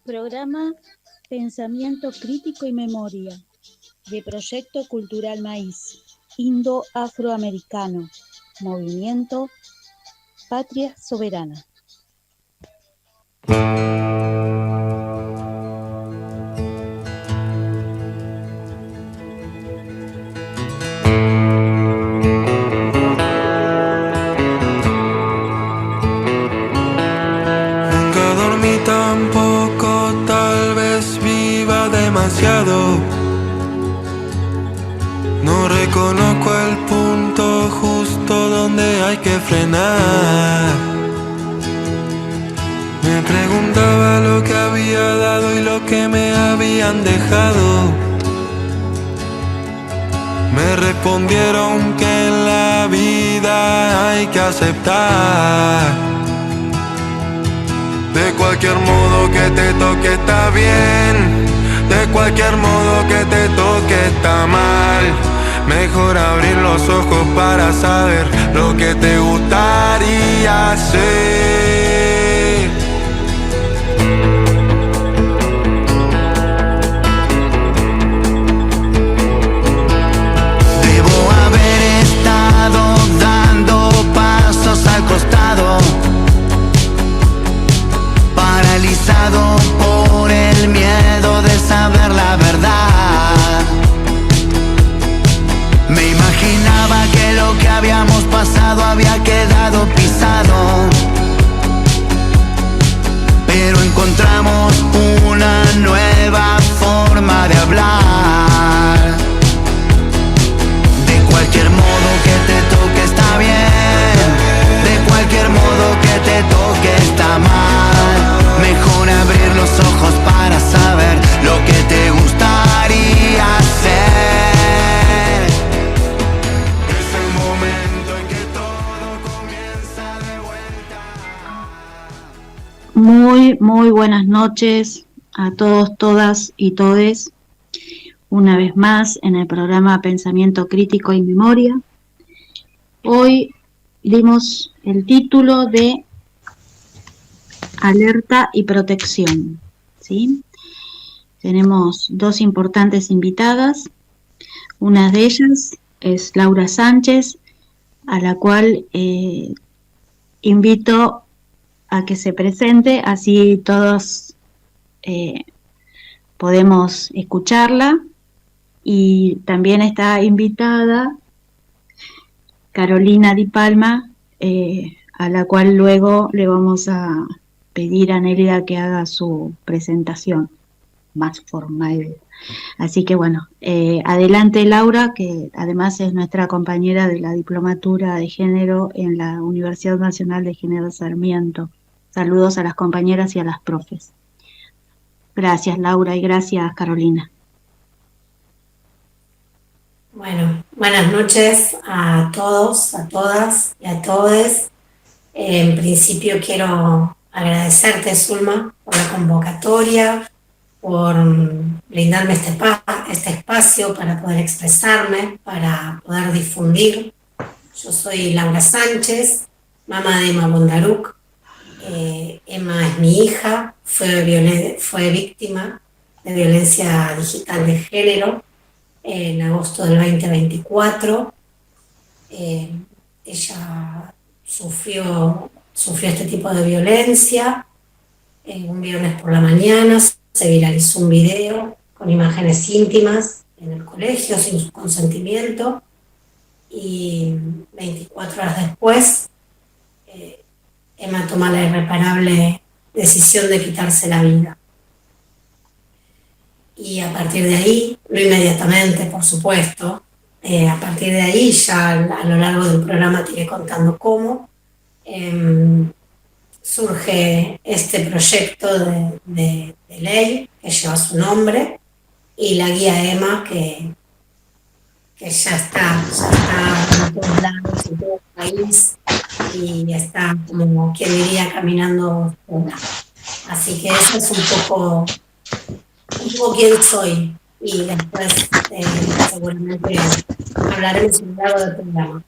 Programa Pensamiento Crítico y Memoria de Proyecto Cultural Maíz, Indo-Afroamericano, Movimiento Patria Soberana. Nunca dormí tampoco, tal vez viva demasiado. No reconozco el punto justo donde hay que frenar. Me preguntaba lo que había dado y lo que me habían dejado. Me respondieron que en la vida hay que aceptar. De cualquier modo que te toque está bien, de cualquier modo que te toque está mal. Mejor abrir los ojos para saber lo que te gustaría hacer. Debo haber estado dando pasos al costado, paralizado por el miedo de saber la verdad. Me imaginaba que lo que habíamos pasado había quedado pisado, pero encontramos una nueva forma de hablar. De cualquier modo que te toque está bien, de cualquier modo que te toque está mal. Mejor abrir los ojos para saber lo que te gustaría hacer. Es el momento en que todo comienza de vuelta. Muy buenas noches a todos, todas y todes. Una vez más en el programa Pensamiento Crítico y Memoria. Hoy dimos el título de Alerta y Protección, ¿sí? Tenemos dos importantes invitadas. Una de ellas es Laura Sánchez, a la cual invito a que se presente, así todos podemos escucharla. Y también está invitada Carolina Di Palma, a la cual luego le vamos a pedir a Nélida que haga su presentación más formal. Así que bueno, adelante Laura, que además es nuestra compañera de la Diplomatura de Género en la Universidad Nacional de General Sarmiento. Saludos a las compañeras y a las profes. Gracias Laura y gracias Carolina. Bueno, buenas noches a todos, a todas y a todes. En principio quiero agradecerte, Zulma, por la convocatoria, por brindarme este espacio para poder expresarme, para poder difundir. Yo soy Laura Sánchez, mamá de Emma Bondaruc. Emma es mi hija, fue víctima de violencia digital de género en agosto del 2024. Ella sufrió este tipo de violencia. Un viernes por la mañana se viralizó un video con imágenes íntimas en el colegio sin su consentimiento, y 24 horas después Emma toma la irreparable decisión de quitarse la vida. Y a partir de ahí, no inmediatamente, por supuesto, a partir de ahí, ya a lo largo del programa te iré contando cómo, surge este proyecto de ley que lleva su nombre, y la guía Emma, que ya está en todos lados, en todo el país, y está, como quien diría, caminando sola. Así que eso es un poco quién soy, y después seguramente hablaremos a lo largo del programa.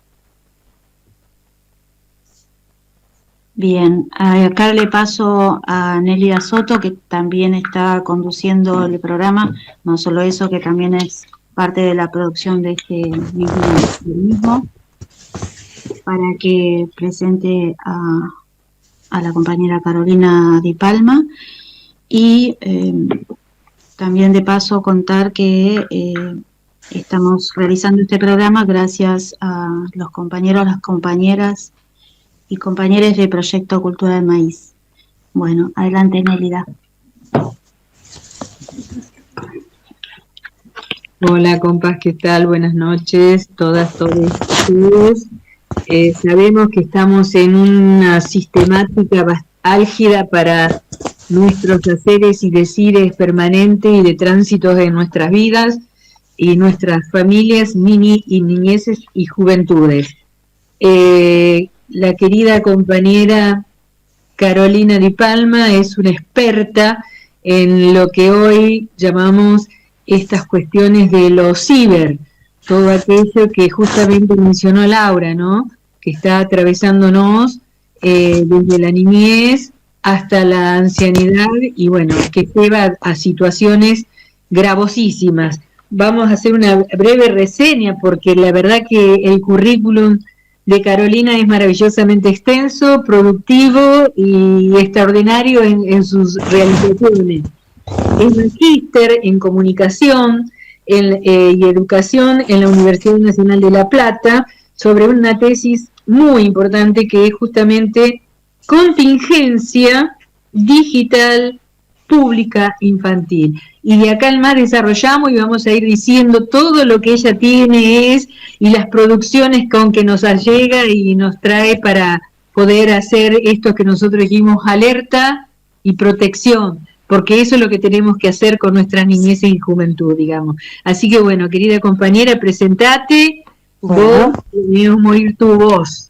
Bien, acá le paso a Nelia Soto, que también está conduciendo el programa, no solo eso, que también es parte de la producción de este mismo, para que presente a la compañera Carolina Di Palma. Y también de paso contar que estamos realizando este programa gracias a los compañeros, las compañeras y compañeros de Proyecto Cultura del Maíz. Bueno, adelante, Nélida. Hola, compas, ¿qué tal? Buenas noches, todas, todos. Sabemos que estamos en una sistemática álgida para nuestros haceres y decires permanentes y de tránsitos de nuestras vidas y nuestras familias, niñeces y juventudes. La querida compañera Carolina Di Palma es una experta en lo que hoy llamamos estas cuestiones de lo ciber, todo aquello que justamente mencionó Laura, ¿no? Que está atravesándonos desde la niñez hasta la ancianidad y bueno, que lleva a situaciones gravosísimas. Vamos a hacer una breve reseña porque la verdad que el currículum de Carolina es maravillosamente extenso, productivo y extraordinario en sus realizaciones. Es magíster en comunicación y educación en la Universidad Nacional de La Plata sobre una tesis muy importante que es justamente contingencia digital pública infantil. Y de acá en más desarrollamos y vamos a ir diciendo todo lo que ella tiene y las producciones con que nos allega y nos trae para poder hacer esto que nosotros dijimos, alerta y protección, porque eso es lo que tenemos que hacer con nuestras niñeces y juventud, digamos. Así que bueno, querida compañera, presentate, bueno. Vos, queremos oír tu voz.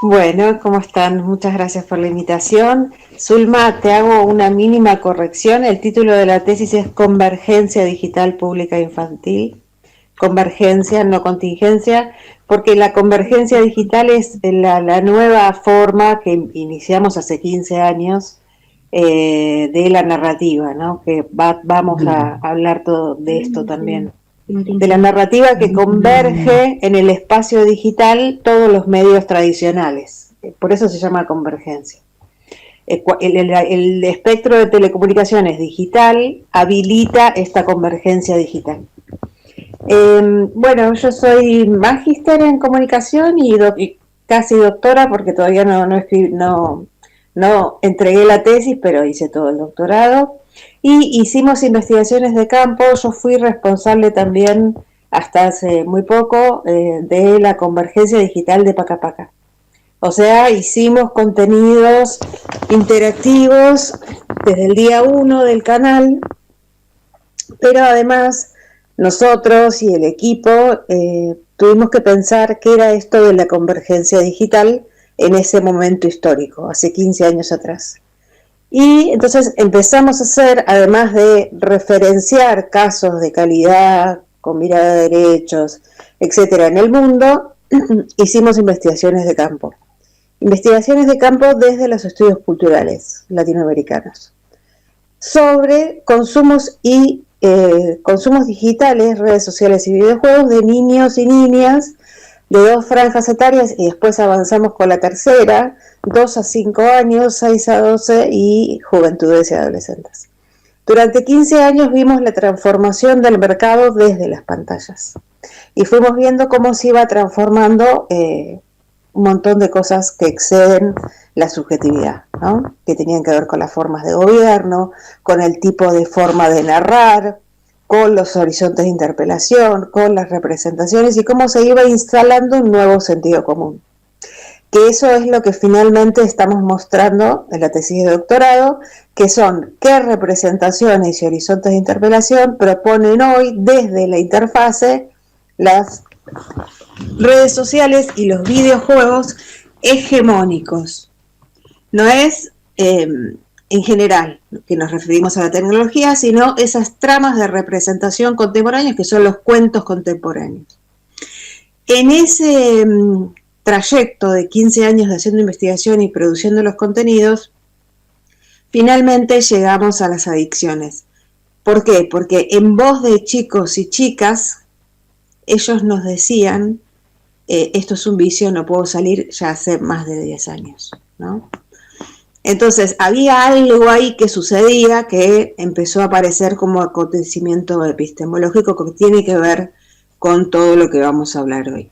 Bueno, ¿cómo están? Muchas gracias por la invitación. Zulma, te hago una mínima corrección. El título de la tesis es Convergencia Digital Pública Infantil. Convergencia, no contingencia, porque la convergencia digital es la nueva forma que iniciamos hace 15 años de la narrativa, ¿no? Que vamos a hablar todo de esto también. De la narrativa que converge en el espacio digital todos los medios tradicionales. Por eso se llama convergencia. El espectro de telecomunicaciones digital habilita esta convergencia digital. Bueno, yo soy magíster en comunicación y casi doctora porque todavía no entregué la tesis, pero hice todo el doctorado. Y hicimos investigaciones de campo. Yo fui responsable también hasta hace muy poco de la convergencia digital de Pacapaca. O sea, hicimos contenidos interactivos desde el día 1 del canal, pero además nosotros y el equipo tuvimos que pensar qué era esto de la convergencia digital en ese momento histórico, hace 15 años atrás. Y entonces empezamos a hacer, además de referenciar casos de calidad, con mirada de derechos, etcétera, en el mundo, hicimos investigaciones de campo. Investigaciones de campo desde los estudios culturales latinoamericanos. Sobre consumos consumos digitales, redes sociales y videojuegos de niños y niñas de 2 franjas etarias y después avanzamos con la tercera, 2 a 5 años, 6 a 12 y juventudes y adolescentes. Durante 15 años vimos la transformación del mercado desde las pantallas y fuimos viendo cómo se iba transformando un montón de cosas que exceden la subjetividad, ¿no? Que tenían que ver con las formas de gobierno, con el tipo de forma de narrar, con los horizontes de interpelación, con las representaciones y cómo se iba instalando un nuevo sentido común. Que eso es lo que finalmente estamos mostrando en la tesis de doctorado, que son qué representaciones y horizontes de interpelación proponen hoy desde la interfase las redes sociales y los videojuegos hegemónicos. No es en general que nos referimos a la tecnología, sino esas tramas de representación contemporáneas que son los cuentos contemporáneos. En ese trayecto de 15 años de haciendo investigación y produciendo los contenidos, finalmente llegamos a las adicciones. ¿Por qué? Porque en voz de chicos y chicas, ellos nos decían, esto es un vicio, no puedo salir, ya hace más de 10 años, ¿no? Entonces, había algo ahí que sucedía que empezó a aparecer como acontecimiento epistemológico que tiene que ver con todo lo que vamos a hablar hoy.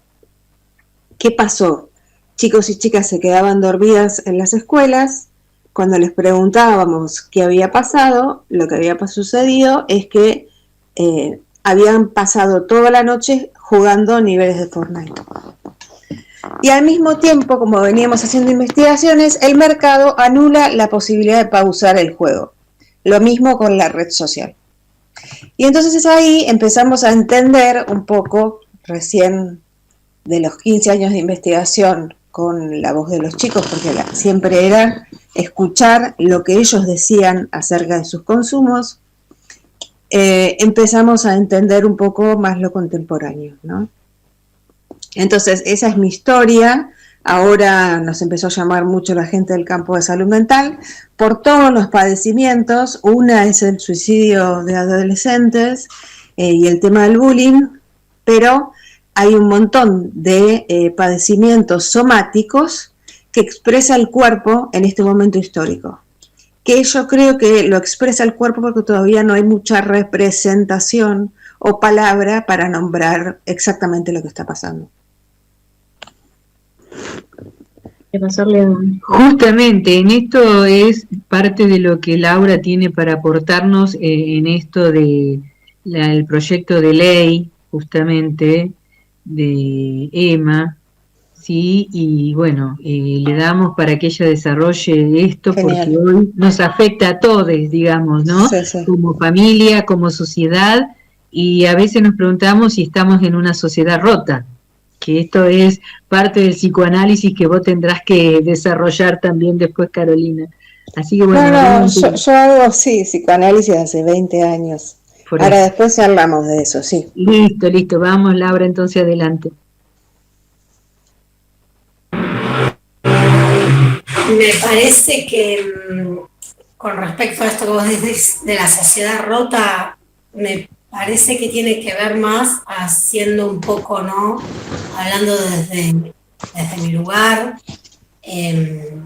¿Qué pasó? Chicos y chicas se quedaban dormidas en las escuelas. Cuando les preguntábamos qué había pasado, lo que había sucedido es que habían pasado toda la noche jugando niveles de Fortnite. Y al mismo tiempo, como veníamos haciendo investigaciones, el mercado anula la posibilidad de pausar el juego. Lo mismo con la red social. Y entonces ahí empezamos a entender un poco, recién de los 15 años de investigación con la voz de los chicos, porque siempre era escuchar lo que ellos decían acerca de sus consumos, empezamos a entender un poco más lo contemporáneo, ¿no? Entonces, esa es mi historia. Ahora nos empezó a llamar mucho la gente del campo de salud mental por todos los padecimientos. Una es el suicidio de adolescentes y el tema del bullying, pero hay un montón de padecimientos somáticos que expresa el cuerpo en este momento histórico. Que yo creo que lo expresa el cuerpo porque todavía no hay mucha representación o palabra para nombrar exactamente lo que está pasando. Justamente, en esto es parte de lo que Laura tiene para aportarnos en esto de el proyecto de ley, justamente, de Emma, ¿sí? Y bueno, le damos para que ella desarrolle esto. Genial. Porque hoy nos afecta a todos, digamos, ¿no? Sí, sí. Como familia, como sociedad, y a veces nos preguntamos si estamos en una sociedad rota, que esto es parte del psicoanálisis que vos tendrás que desarrollar también después, Carolina. Así que bueno. Yo hago, sí, psicoanálisis hace 20 años. Ahora después hablamos de eso, sí. Listo, vamos, Laura, entonces adelante. Me parece que con respecto a esto que vos decís de la sociedad rota, me parece que tiene que ver más haciendo un poco, ¿no? Hablando desde mi lugar, de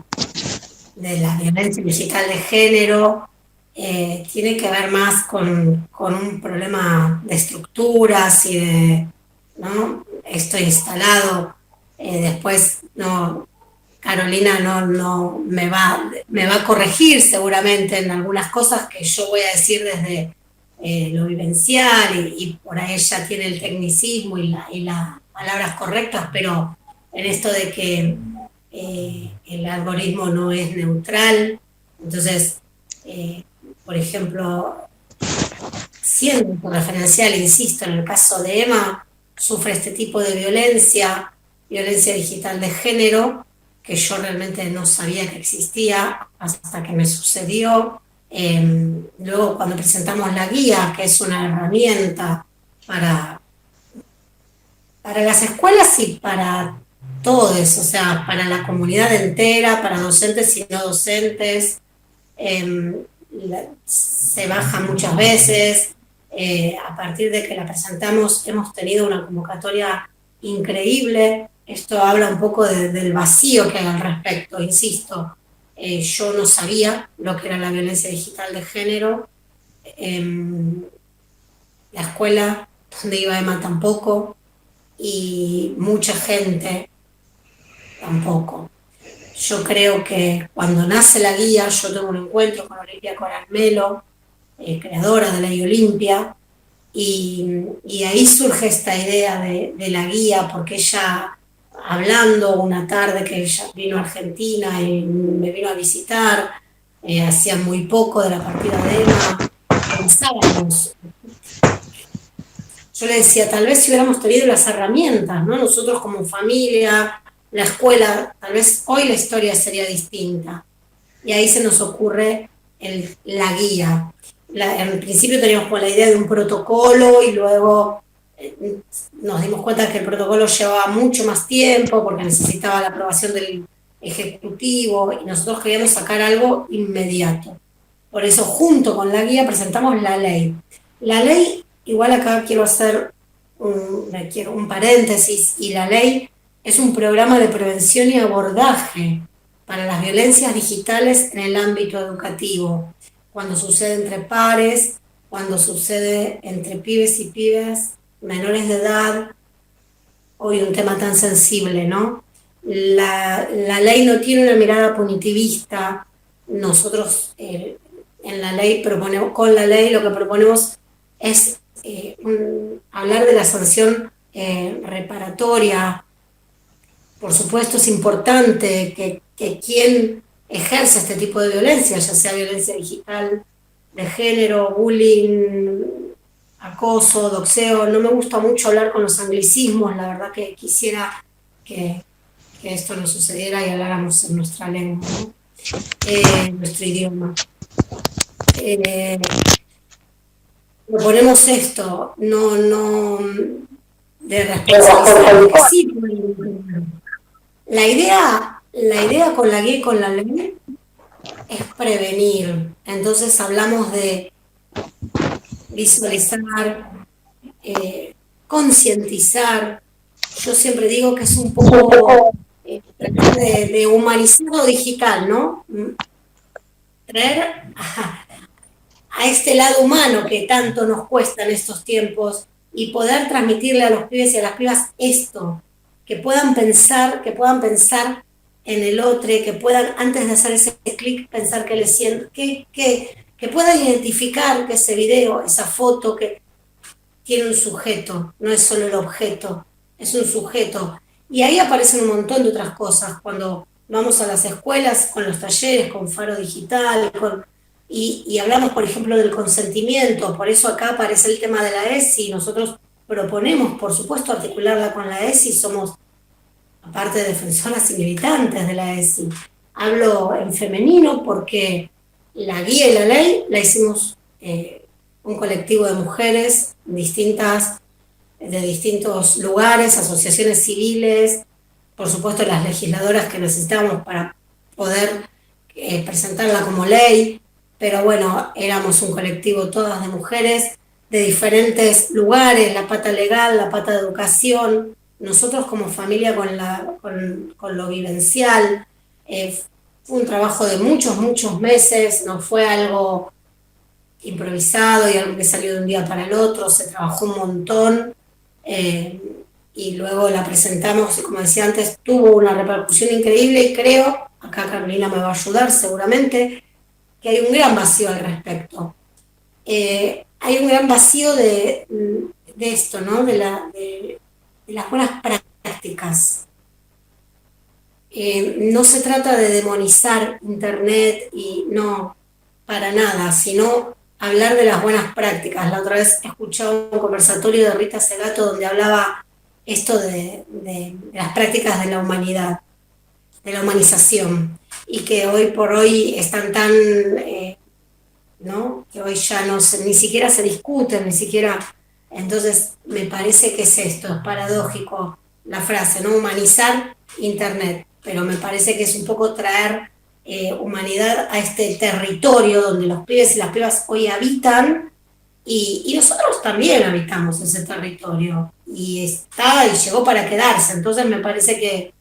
la violencia digital de género, tiene que ver más con un problema de estructuras y de, ¿no? Esto instalado, después no, Carolina no me va a corregir seguramente en algunas cosas que yo voy a decir desde lo vivencial y por ahí ella tiene el tecnicismo y las palabras correctas, pero en esto de que el algoritmo no es neutral, entonces, por ejemplo, siendo referencial, insisto, en el caso de Emma, sufre este tipo de violencia digital de género, que yo realmente no sabía que existía hasta que me sucedió. Luego cuando presentamos la guía, que es una herramienta para las escuelas y para todos, o sea, para la comunidad entera, para docentes y no docentes, se baja muchas veces. A partir de que la presentamos hemos tenido una convocatoria increíble. Esto habla un poco del vacío que hay al respecto, insisto. Yo no sabía lo que era la violencia digital de género. La escuela donde iba Emma tampoco, y mucha gente tampoco. Yo creo que cuando nace la guía, yo tengo un encuentro con Olimpia Coral-Melo, creadora de la Ley Olimpia, y ahí surge esta idea de la guía, porque ella, hablando una tarde que ella vino a Argentina y me vino a visitar, hacía muy poco de la partida de Emma, pensábamos, yo le decía, tal vez si hubiéramos tenido las herramientas, ¿no? Nosotros como familia, la escuela, tal vez hoy la historia sería distinta. Y ahí se nos ocurre la guía. En principio teníamos como la idea de un protocolo y luego nos dimos cuenta que el protocolo llevaba mucho más tiempo porque necesitaba la aprobación del ejecutivo y nosotros queríamos sacar algo inmediato. Por eso, junto con la guía, presentamos la ley. La ley, igual acá quiero hacer un paréntesis, y la ley es un programa de prevención y abordaje para las violencias digitales en el ámbito educativo, cuando sucede entre pares, cuando sucede entre pibes y pibas, menores de edad, hoy un tema tan sensible, ¿no? La ley no tiene una mirada punitivista. Nosotros en la ley con la ley lo que proponemos es hablar de la sanción reparatoria. Por supuesto es importante que quien ejerce este tipo de violencia, ya sea violencia digital, de género, bullying, acoso, doxeo, no me gusta mucho hablar con los anglicismos, la verdad que quisiera que esto no sucediera y habláramos en nuestra lengua, ¿no? Nuestro idioma. Proponemos esto, no de responsabilizar. Sí, la idea con la guía y con la ley es prevenir. Entonces hablamos de visualizar, concientizar. Yo siempre digo que es un poco tratar de humanizar lo digital, ¿no? Traer a este lado humano que tanto nos cuesta en estos tiempos y poder transmitirle a los pibes y a las pibas esto, que puedan pensar en el otro, que puedan, antes de hacer ese clic, pensar que le siento, que puedan identificar que ese video, esa foto, que tiene un sujeto, no es solo el objeto, es un sujeto. Y ahí aparecen un montón de otras cosas, cuando vamos a las escuelas, con los talleres, con Faro Digital, y hablamos, por ejemplo, del consentimiento. Por eso acá aparece el tema de la ESI. Nosotros proponemos, por supuesto, articularla con la ESI. Somos, aparte, defensoras y militantes de la ESI. Hablo en femenino porque la guía y la ley la hicimos un colectivo de mujeres distintas, de distintos lugares, asociaciones civiles, por supuesto las legisladoras que necesitamos para poder presentarla como ley, pero bueno, éramos un colectivo todas de mujeres de diferentes lugares, la pata legal, la pata de educación, nosotros como familia con lo vivencial. Fue un trabajo de muchos meses, no fue algo improvisado y algo que salió de un día para el otro, se trabajó un montón, y luego la presentamos y, como decía antes, tuvo una repercusión increíble, y creo, acá Carolina me va a ayudar seguramente, que hay un gran vacío al respecto. Hay un gran vacío de esto, ¿no? De las buenas prácticas. No se trata de demonizar Internet, y no, para nada, sino hablar de las buenas prácticas. La otra vez escuchaba un conversatorio de Rita Segato donde hablaba esto de las prácticas de la humanidad, de la humanización, y que hoy por hoy están tan, ¿no? Que hoy ya ni siquiera se discuten, ni siquiera. Entonces me parece que es esto, es paradójico la frase, ¿no? Humanizar Internet, pero me parece que es un poco traer humanidad a este territorio donde los pibes y las pibas hoy habitan, y nosotros también habitamos ese territorio, y llegó para quedarse. Entonces me parece que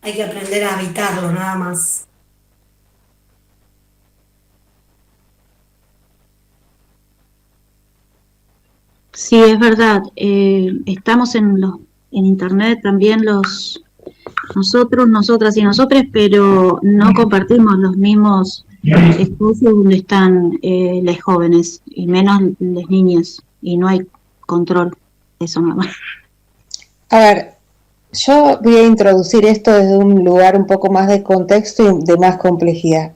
hay que aprender a habitarlo, nada más. Sí, es verdad. Estamos en Internet también nosotros, nosotras y nosotres, pero no compartimos los mismos espacios donde están los jóvenes, y menos las niñas, y no hay control. Eso nada más. A ver, yo voy a introducir esto desde un lugar un poco más de contexto y de más complejidad.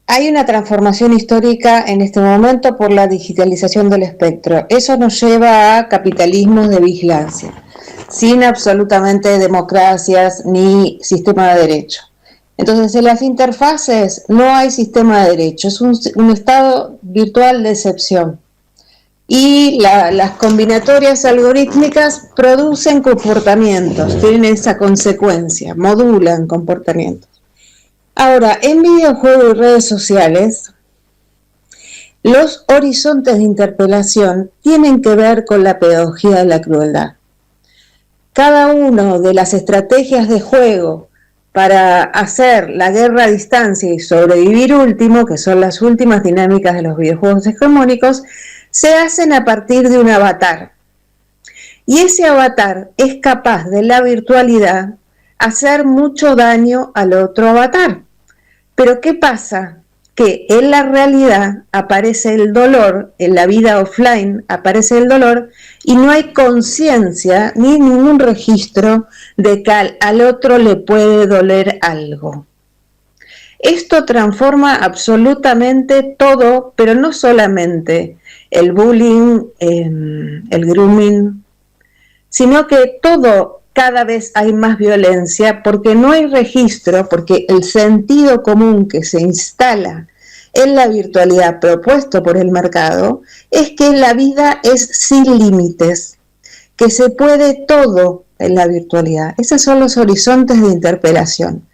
Hay una transformación histórica en este momento por la digitalización del espectro. Eso nos lleva a capitalismos de vigilancia, sin absolutamente democracias ni sistema de derecho. Entonces, en las interfaces no hay sistema de derecho, es un estado virtual de excepción. y las combinatorias algorítmicas producen comportamientos, tienen esa consecuencia, modulan comportamientos. Ahora, en videojuegos y redes sociales, los horizontes de interpelación tienen que ver con la pedagogía de la crueldad. Cada una de las estrategias de juego para hacer la guerra a distancia y sobrevivir último, que son las últimas dinámicas de los videojuegos hegemónicos, se hacen a partir de un avatar. Y ese avatar es capaz de la virtualidad hacer mucho daño al otro avatar. Pero ¿qué pasa? Que en la realidad aparece el dolor, en la vida offline aparece el dolor y no hay conciencia ni ningún registro de que al otro le puede doler algo. Esto transforma absolutamente todo, pero no solamente el bullying, el grooming, sino que todo, cada vez hay más violencia porque no hay registro, porque el sentido común que se instala en la virtualidad propuesto por el mercado es que la vida es sin límites, que se puede todo en la virtualidad. Esos son los horizontes de interpelación.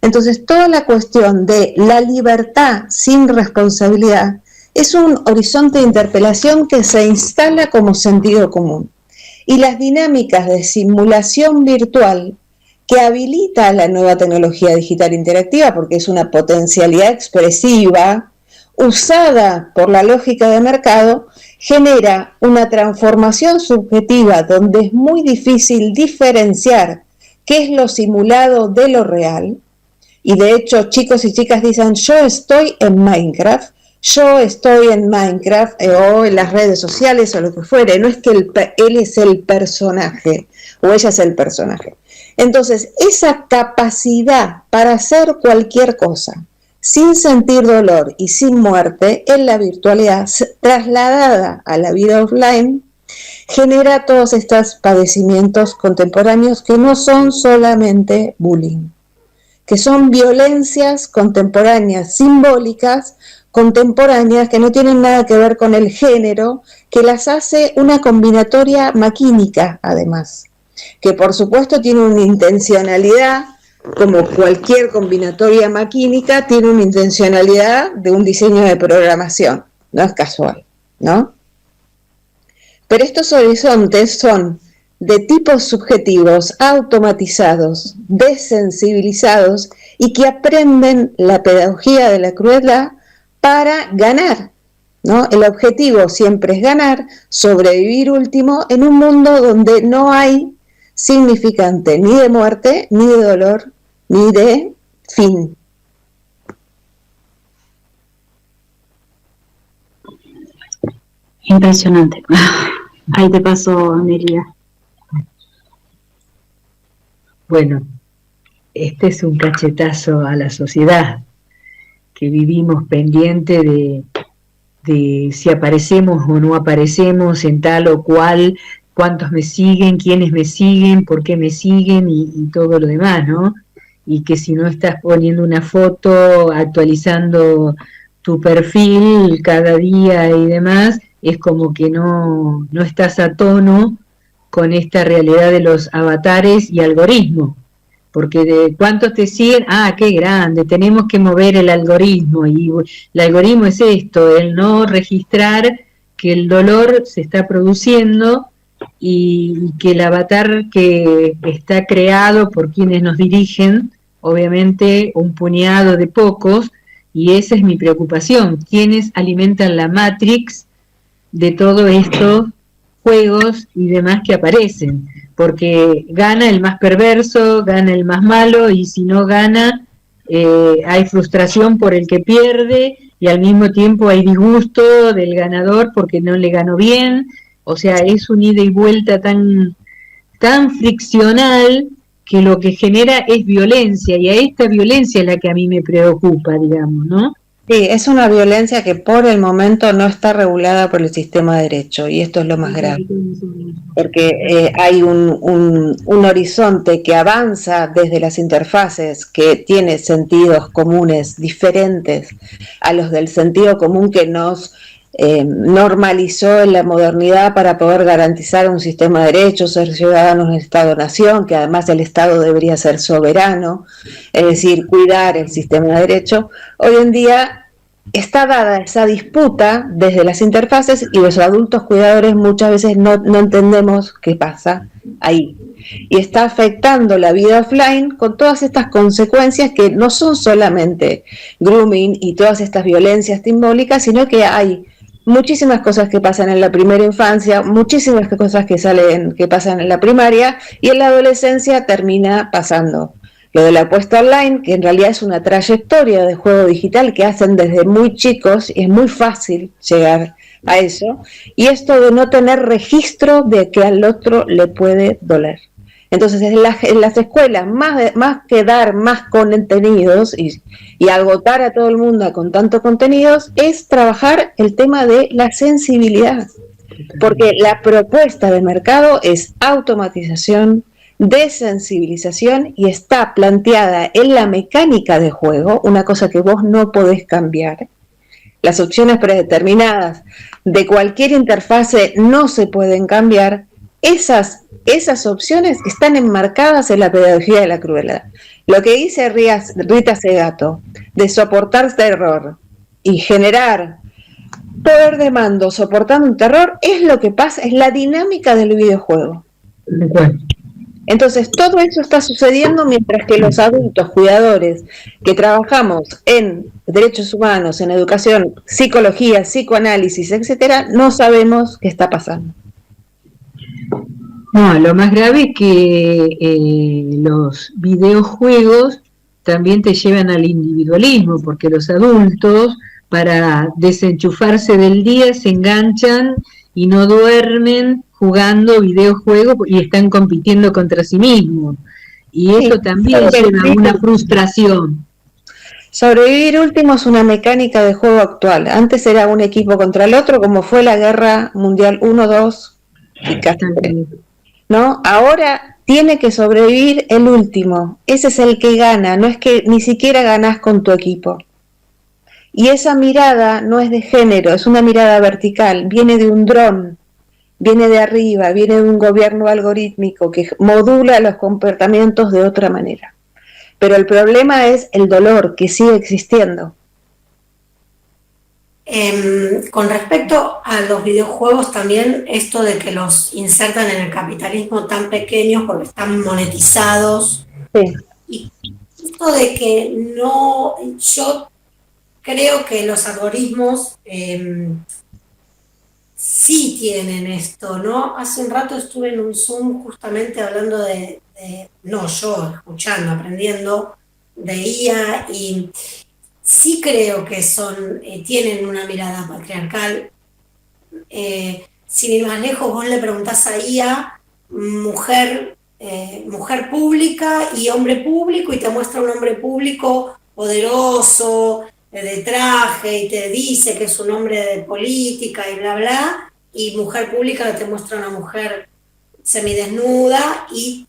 Entonces, toda la cuestión de la libertad sin responsabilidad es un horizonte de interpelación que se instala como sentido común. Y las dinámicas de simulación virtual que habilita la nueva tecnología digital interactiva, porque es una potencialidad expresiva usada por la lógica de mercado, genera una transformación subjetiva donde es muy difícil diferenciar qué es lo simulado de lo real. Y de hecho, chicos y chicas dicen, yo estoy en Minecraft, o en las redes sociales o lo que fuere. No es que él es el personaje o ella es el personaje. Entonces, esa capacidad para hacer cualquier cosa sin sentir dolor y sin muerte en la virtualidad trasladada a la vida offline genera todos estos padecimientos contemporáneos que no son solamente bullying, que son violencias contemporáneas, simbólicas, contemporáneas, que no tienen nada que ver con el género, que las hace una combinatoria maquínica, además, que por supuesto tiene una intencionalidad, como cualquier combinatoria maquínica, tiene una intencionalidad de un diseño de programación, no es casual, ¿no? Pero estos horizontes son de tipos subjetivos, automatizados, desensibilizados y que aprenden la pedagogía de la crueldad para ganar, ¿no? El objetivo siempre es ganar, sobrevivir último en un mundo donde no hay significante ni de muerte, ni de dolor, ni de fin. Impresionante. Ahí te paso, Amelia. Bueno, este es un cachetazo a la sociedad, que vivimos pendiente de si aparecemos o no aparecemos en tal o cual, cuántos me siguen, quiénes me siguen, por qué me siguen y todo lo demás, ¿no? Y que si no estás poniendo una foto, actualizando tu perfil cada día y demás, es como que no estás a tono con esta realidad de los avatares y algoritmos. Porque de cuántos te siguen, qué grande, tenemos que mover el algoritmo, y el algoritmo es esto, el no registrar que el dolor se está produciendo y que el avatar que está creado por quienes nos dirigen, obviamente un puñado de pocos, y esa es mi preocupación, quienes alimentan la Matrix de todos estos juegos y demás que aparecen, porque gana el más perverso, gana el más malo, y si no gana, hay frustración por el que pierde, y al mismo tiempo hay disgusto del ganador porque no le ganó bien. O sea, es un ida y vuelta tan friccional que lo que genera es violencia, y a esta violencia es la que a mí me preocupa, digamos, ¿no? Sí, es una violencia que por el momento no está regulada por el sistema de derecho, y esto es lo más grave, porque hay un horizonte que avanza desde las interfaces, que tiene sentidos comunes diferentes a los del sentido común que nos normalizó en la modernidad para poder garantizar un sistema de derechos, ser ciudadanos del Estado-Nación, que además el Estado debería ser soberano, es decir, cuidar el sistema de derecho. Hoy en día está dada esa disputa desde las interfaces y los adultos cuidadores muchas veces no entendemos qué pasa ahí. Y está afectando la vida offline con todas estas consecuencias que no son solamente grooming y todas estas violencias simbólicas, sino que hay muchísimas cosas que pasan en la primera infancia, muchísimas cosas que pasan en la primaria y en la adolescencia termina pasando. Lo de la apuesta online, que en realidad es una trayectoria de juego digital que hacen desde muy chicos y es muy fácil llegar a eso, y esto de no tener registro de que al otro le puede doler. Entonces, en las escuelas, más que dar más contenidos y agotar a todo el mundo con tantos contenidos, es trabajar el tema de la sensibilidad. Porque la propuesta de mercado es automatización, desensibilización y está planteada en la mecánica de juego, una cosa que vos no podés cambiar. Las opciones predeterminadas de cualquier interfase no se pueden cambiar. Esas opciones están enmarcadas en la pedagogía de la crueldad. Lo que dice Rita Segato de soportar terror y generar poder de mando soportando un terror es lo que pasa, es la dinámica del videojuego. Entonces, todo eso está sucediendo mientras que los adultos cuidadores que trabajamos en derechos humanos, en educación, psicología, psicoanálisis, etcétera, no sabemos qué está pasando. No, lo más grave es que los videojuegos también te llevan al individualismo, porque los adultos, para desenchufarse del día, se enganchan y no duermen jugando videojuegos y están compitiendo contra sí mismos. Y eso también lleva a una frustración. Sobrevivir último es una mecánica de juego actual. Antes era un equipo contra el otro, como fue la Guerra Mundial 1, 2 y casi 3. ¿No? Ahora tiene que sobrevivir el último. Ese es el que gana, no es que ni siquiera ganás con tu equipo. Y esa mirada no es de género, es una mirada vertical, viene de un dron, viene de arriba, viene de un gobierno algorítmico que modula los comportamientos de otra manera. Pero el problema es el dolor que sigue existiendo. Con respecto a los videojuegos también, esto de que los insertan en el capitalismo tan pequeños porque están monetizados. Sí. Y esto de que no, yo creo que los algoritmos sí tienen esto, ¿no? Hace un rato estuve en un Zoom justamente hablando escuchando, aprendiendo de IA y sí creo que tienen una mirada patriarcal. Sin ir más lejos, vos le preguntás a IA, mujer pública y hombre público, y te muestra un hombre público poderoso, de traje, y te dice que es un hombre de política y bla, bla, y mujer pública te muestra una mujer semidesnuda y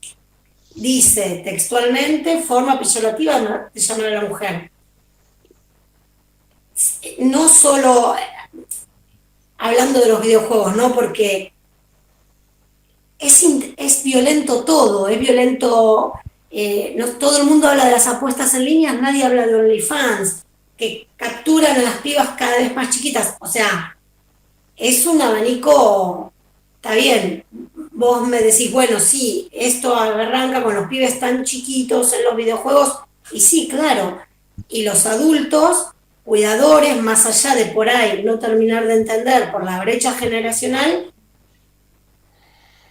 dice textualmente, forma peyorativa de llamar a la mujer. No solo hablando de los videojuegos, ¿no? Porque es violento todo, es violento, no, todo el mundo habla de las apuestas en línea, nadie habla de OnlyFans, que capturan a las pibas cada vez más chiquitas, o sea, es un abanico, está bien, vos me decís, bueno, sí, esto arranca con los pibes tan chiquitos en los videojuegos, y sí, claro, y los adultos cuidadores, más allá de por ahí no terminar de entender por la brecha generacional,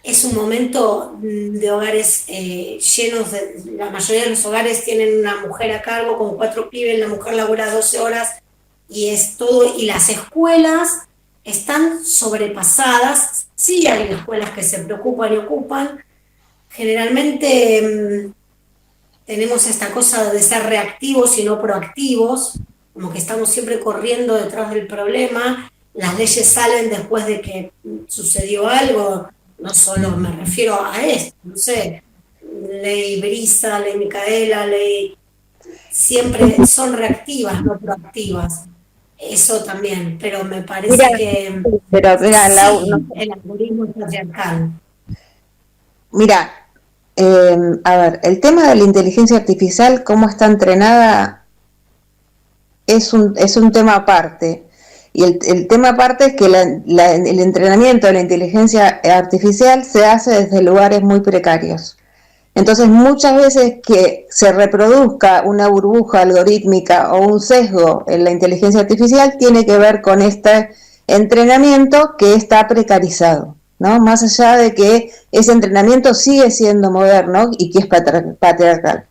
es un momento de hogares llenos la mayoría de los hogares tienen una mujer a cargo con 4 pibes, la mujer labora 12 horas y es todo, y las escuelas están sobrepasadas, sí hay escuelas que se preocupan y ocupan, generalmente tenemos esta cosa de ser reactivos y no proactivos, como que estamos siempre corriendo detrás del problema, las leyes salen después de que sucedió algo, no solo me refiero a esto, no sé, ley Brisa, ley Micaela, ley, siempre son reactivas, no proactivas. eso también, pero me parece Mira, que pero mira, sí, el algoritmo es patriarcal. mira, a ver, el tema de la inteligencia artificial, cómo está entrenada, es un tema aparte. Y el tema aparte es que el entrenamiento de la inteligencia artificial se hace desde lugares muy precarios. Entonces, muchas veces que se reproduzca una burbuja algorítmica o un sesgo en la inteligencia artificial tiene que ver con este entrenamiento que está precarizado, ¿no? Más allá de que ese entrenamiento sigue siendo moderno y que es patriarcal.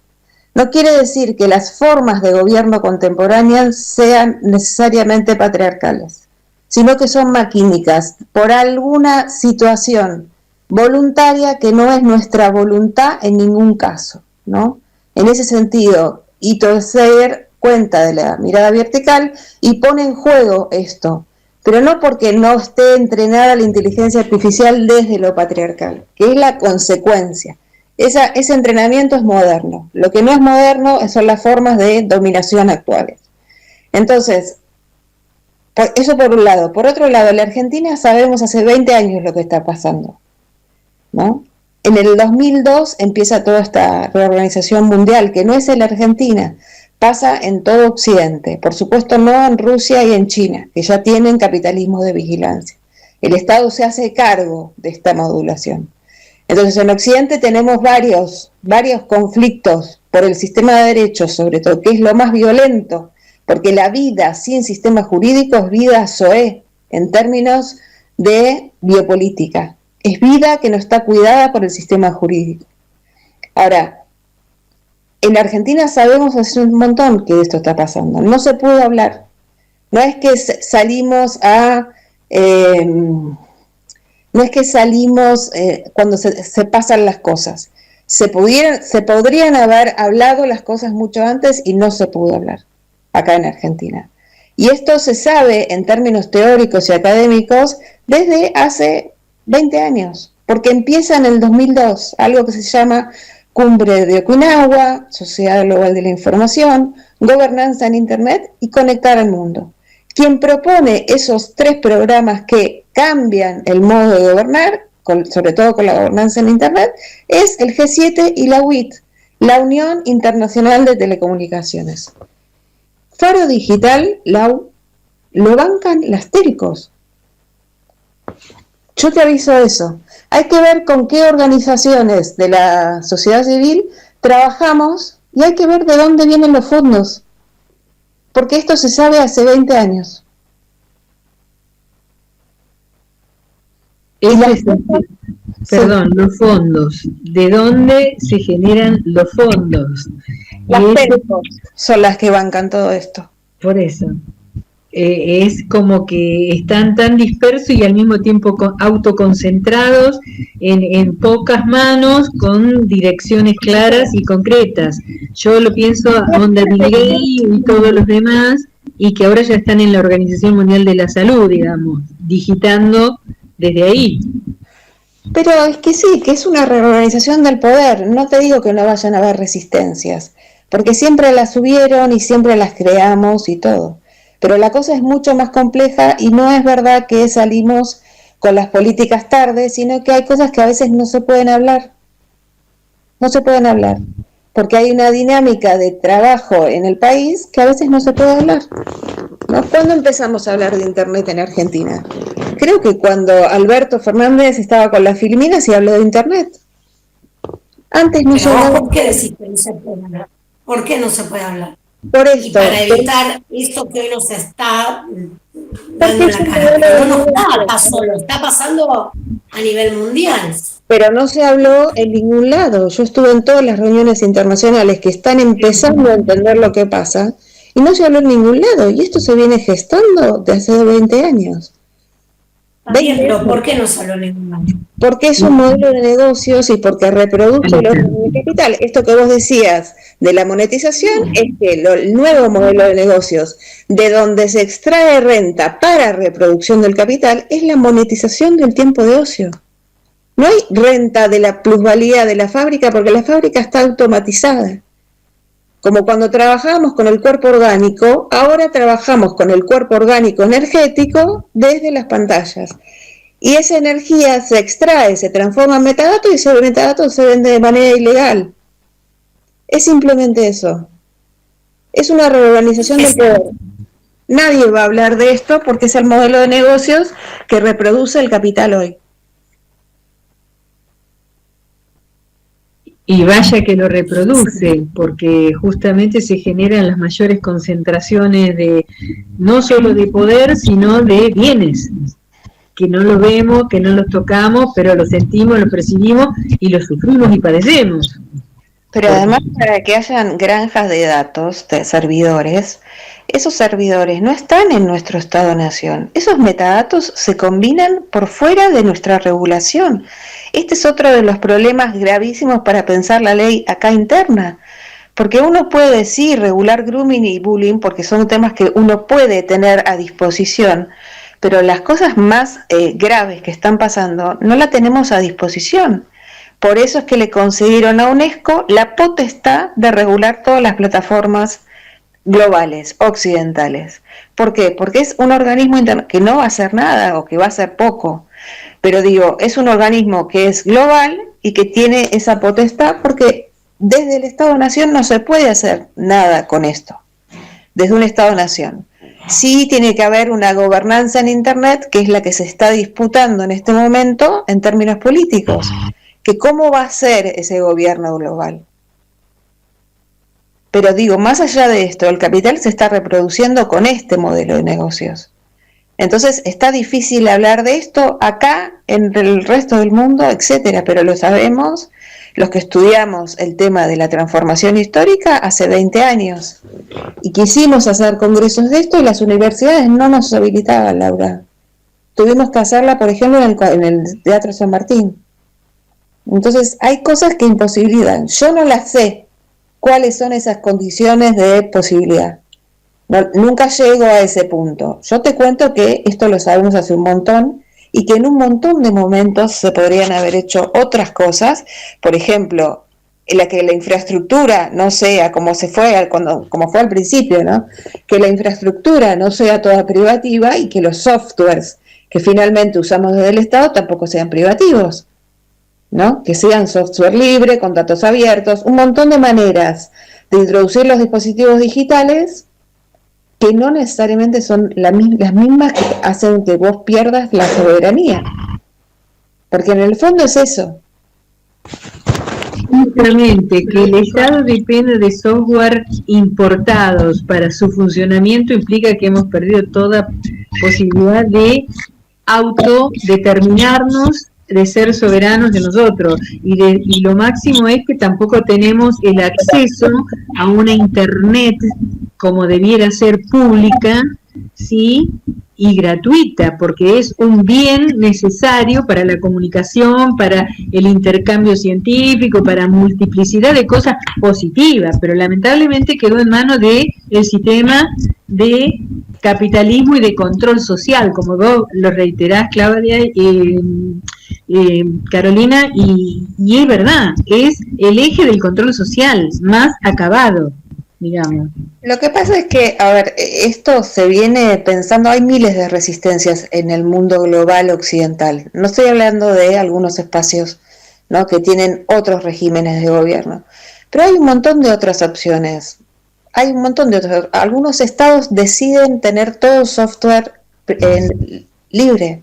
No quiere decir que las formas de gobierno contemporáneas sean necesariamente patriarcales, sino que son maquínicas por alguna situación voluntaria que no es nuestra voluntad en ningún caso, ¿no? En ese sentido, Ito Seyer cuenta de la mirada vertical y pone en juego esto, pero no porque no esté entrenada la inteligencia artificial desde lo patriarcal, que es la consecuencia. Ese entrenamiento es moderno. Lo que no es moderno son las formas de dominación actuales. Entonces, eso por un lado. Por otro lado, en la Argentina sabemos hace 20 años lo que está pasando, ¿no? En el 2002 empieza toda esta reorganización mundial, que no es en la Argentina, pasa en todo Occidente. Por supuesto no en Rusia y en China, que ya tienen capitalismo de vigilancia. El Estado se hace cargo de esta modulación. Entonces, en Occidente tenemos varios conflictos por el sistema de derechos, sobre todo, que es lo más violento, porque la vida sin sistema jurídico es vida soe, en términos de biopolítica. Es vida que no está cuidada por el sistema jurídico. Ahora, en Argentina sabemos hace un montón que esto está pasando. No se pudo hablar. No es que salimos a... no es que salimos cuando se pasan las cosas. Se podrían haber hablado las cosas mucho antes y no se pudo hablar acá en Argentina. Y esto se sabe en términos teóricos y académicos desde hace 20 años, porque empieza en el 2002, algo que se llama Cumbre de Okinawa, Sociedad Global de la Información, Gobernanza en Internet y Conectar al Mundo. Quien propone esos 3 programas que cambian el modo de gobernar, sobre todo con la gobernanza en Internet, es el G7 y la UIT, la Unión Internacional de Telecomunicaciones. Faro Digital, Lau, lo bancan las telcos. Yo te aviso eso. Hay que ver con qué organizaciones de la sociedad civil trabajamos y hay que ver de dónde vienen los fondos. Porque esto se sabe hace 20 años. Perdón, los fondos. ¿De dónde se generan los fondos? Las telcos son las que bancan todo esto. Por eso. Es como que están tan dispersos y al mismo tiempo autoconcentrados en pocas manos con direcciones claras y concretas. Yo lo pienso a Onda Miguel y todos los demás, y que ahora ya están en la Organización Mundial de la Salud, digamos, digitando desde ahí. Pero es que sí, que es una reorganización del poder. No te digo que no vayan a haber resistencias, porque siempre las hubieron y siempre las creamos y todo. Pero la cosa es mucho más compleja y no es verdad que salimos con las políticas tarde, sino que hay cosas que a veces no se pueden hablar. No se pueden hablar, porque hay una dinámica de trabajo en el país que a veces no se puede hablar, ¿no? ¿Cuándo empezamos a hablar de Internet en Argentina? Creo que cuando Alberto Fernández estaba con las Filipinas y habló de Internet. Antes no se hablaba. ¿Por qué decís que no se puede hablar? ¿Por qué no se puede hablar? Por esto. Y para evitar esto que hoy nos está dando en la cara. Pero no está solo, está pasando a nivel mundial. Pero no se habló en ningún lado. Yo estuve en todas las reuniones internacionales que están empezando a entender lo que pasa y no se habló en ningún lado. Y esto se viene gestando de hace 20 años. Pero ¿por qué no se habló en ningún lado? Porque es un modelo de negocios y porque reproduce el orden de capital. Esto que vos decías de la monetización es que el nuevo modelo de negocios de donde se extrae renta para reproducción del capital es la monetización del tiempo de ocio. No hay renta de la plusvalía de la fábrica porque la fábrica está automatizada. Como cuando trabajábamos con el cuerpo orgánico, ahora trabajamos con el cuerpo orgánico energético desde las pantallas. Y esa energía se extrae, se transforma en metadatos y ese metadato se vende de manera ilegal. Es simplemente eso. Es una reorganización del poder. Nadie va a hablar de esto porque es el modelo de negocios que reproduce el capital hoy. Y vaya que lo reproduce, porque justamente se generan las mayores concentraciones de no solo de poder, sino de bienes, que no los vemos, que no los tocamos, pero los sentimos, los percibimos y los sufrimos y padecemos. Pero además, para que hayan granjas de datos, de servidores, esos servidores no están en nuestro Estado-Nación. Esos metadatos se combinan por fuera de nuestra regulación. Este es otro de los problemas gravísimos para pensar la ley acá interna. Porque uno puede decir regular grooming y bullying porque son temas que uno puede tener a disposición, pero las cosas más graves que están pasando no la tenemos a disposición. Por eso es que le concedieron a UNESCO la potestad de regular todas las plataformas globales, occidentales. ¿Por qué? Porque es un organismo que no va a hacer nada o que va a hacer poco. Pero digo, es un organismo que es global y que tiene esa potestad porque desde el Estado-Nación no se puede hacer nada con esto. Desde un Estado-Nación. Sí tiene que haber una gobernanza en Internet que es la que se está disputando en este momento en términos políticos. Que cómo va a ser ese gobierno global. Pero digo, más allá de esto, el capital se está reproduciendo con este modelo de negocios. Entonces está difícil hablar de esto acá, en el resto del mundo, etcétera, pero lo sabemos los que estudiamos el tema de la transformación histórica hace 20 años. Y quisimos hacer congresos de esto y las universidades no nos habilitaban, Laura. Tuvimos que hacerla, por ejemplo, en el Teatro San Martín. Entonces hay cosas que imposibilitan. Yo no las sé cuáles son esas condiciones de posibilidad. No, nunca llego a ese punto. Yo te cuento que esto lo sabemos hace un montón y que en un montón de momentos se podrían haber hecho otras cosas. Por ejemplo, que la infraestructura no sea como como fue al principio, ¿no? Que la infraestructura no sea toda privativa y que los softwares que finalmente usamos desde el Estado tampoco sean privativos. ¿No? Que sean software libre, con datos abiertos, un montón de maneras de introducir los dispositivos digitales que no necesariamente son las mismas que hacen que vos pierdas la soberanía. Porque en el fondo es eso. Justamente, que el Estado depende de software importados para su funcionamiento implica que hemos perdido toda posibilidad de autodeterminarnos, de ser soberanos de nosotros, y lo máximo es que tampoco tenemos el acceso a una internet como debiera ser pública, ¿sí? Y gratuita, porque es un bien necesario para la comunicación, para el intercambio científico, para multiplicidad de cosas positivas, pero lamentablemente quedó en manos del sistema de capitalismo y de control social, como vos lo reiterás, Claudia, Carolina, y es verdad, es el eje del control social más acabado, digamos. Lo que pasa es que, a ver, esto se viene pensando, hay miles de resistencias en el mundo global occidental. No estoy hablando de algunos espacios, ¿no?, que tienen otros regímenes de gobierno, pero hay un montón de otras opciones. Hay un montón de otros. Algunos estados deciden tener todo software libre.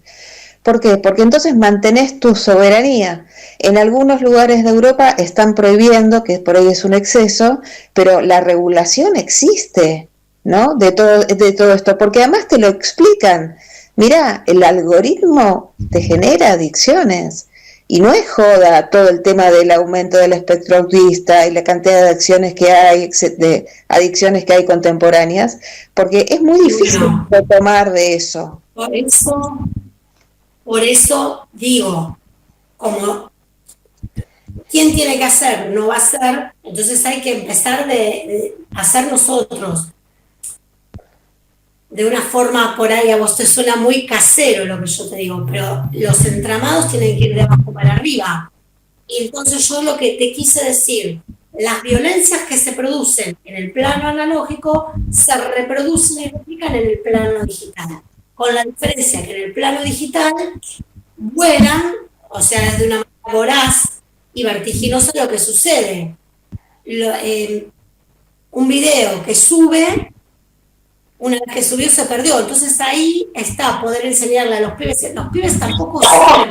¿Por qué? Porque entonces mantenés tu soberanía. En algunos lugares de Europa están prohibiendo, que por ahí es un exceso, pero la regulación existe, ¿no? De todo esto, porque además te lo explican. Mirá, el algoritmo te genera adicciones. Y no es joda todo el tema del aumento del espectro autista y la cantidad de adicciones que hay contemporáneas, porque es muy difícil tomar de eso. Por eso digo, como ¿quién tiene que hacer? No va a hacer, entonces hay que empezar de hacer nosotros. De una forma, por ahí a vos te suena muy casero lo que yo te digo, pero los entramados tienen que ir de abajo para arriba. Y entonces yo lo que te quise decir, las violencias que se producen en el plano analógico se reproducen y replican en el plano digital, con la diferencia que en el plano digital vuelan, o sea, es de una manera voraz y vertiginosa lo que sucede. Un video que sube, una vez que subió se perdió, entonces ahí está poder enseñarle a los pibes tampoco saben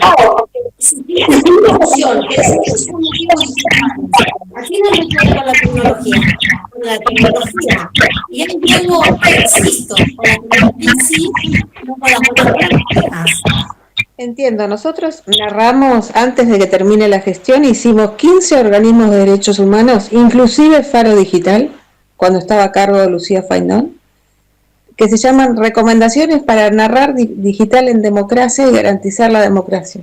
aquí no hay que ver con la tecnología, y hay algo que insisto, con la tecnología sí, no con las buenas prácticas. Entiendo, nosotros narramos, antes de que termine la gestión, hicimos 15 organismos de derechos humanos, inclusive Faro Digital, cuando estaba a cargo de Lucía Fainón, que se llaman Recomendaciones para narrar digital en democracia y garantizar la democracia.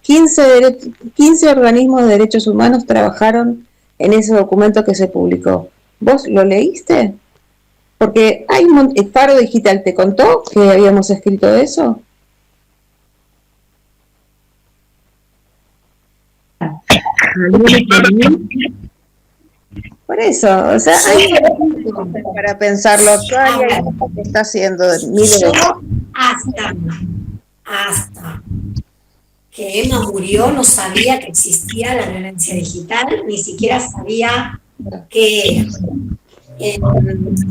15 organismos de derechos humanos trabajaron en ese documento que se publicó. ¿Vos lo leíste? Porque hay Faro Digital, ¿te contó que habíamos escrito eso? Por eso, o sea, hay para pensar lo actual y hay que está haciendo hasta que Emma murió no sabía que existía la violencia digital, ni siquiera sabía que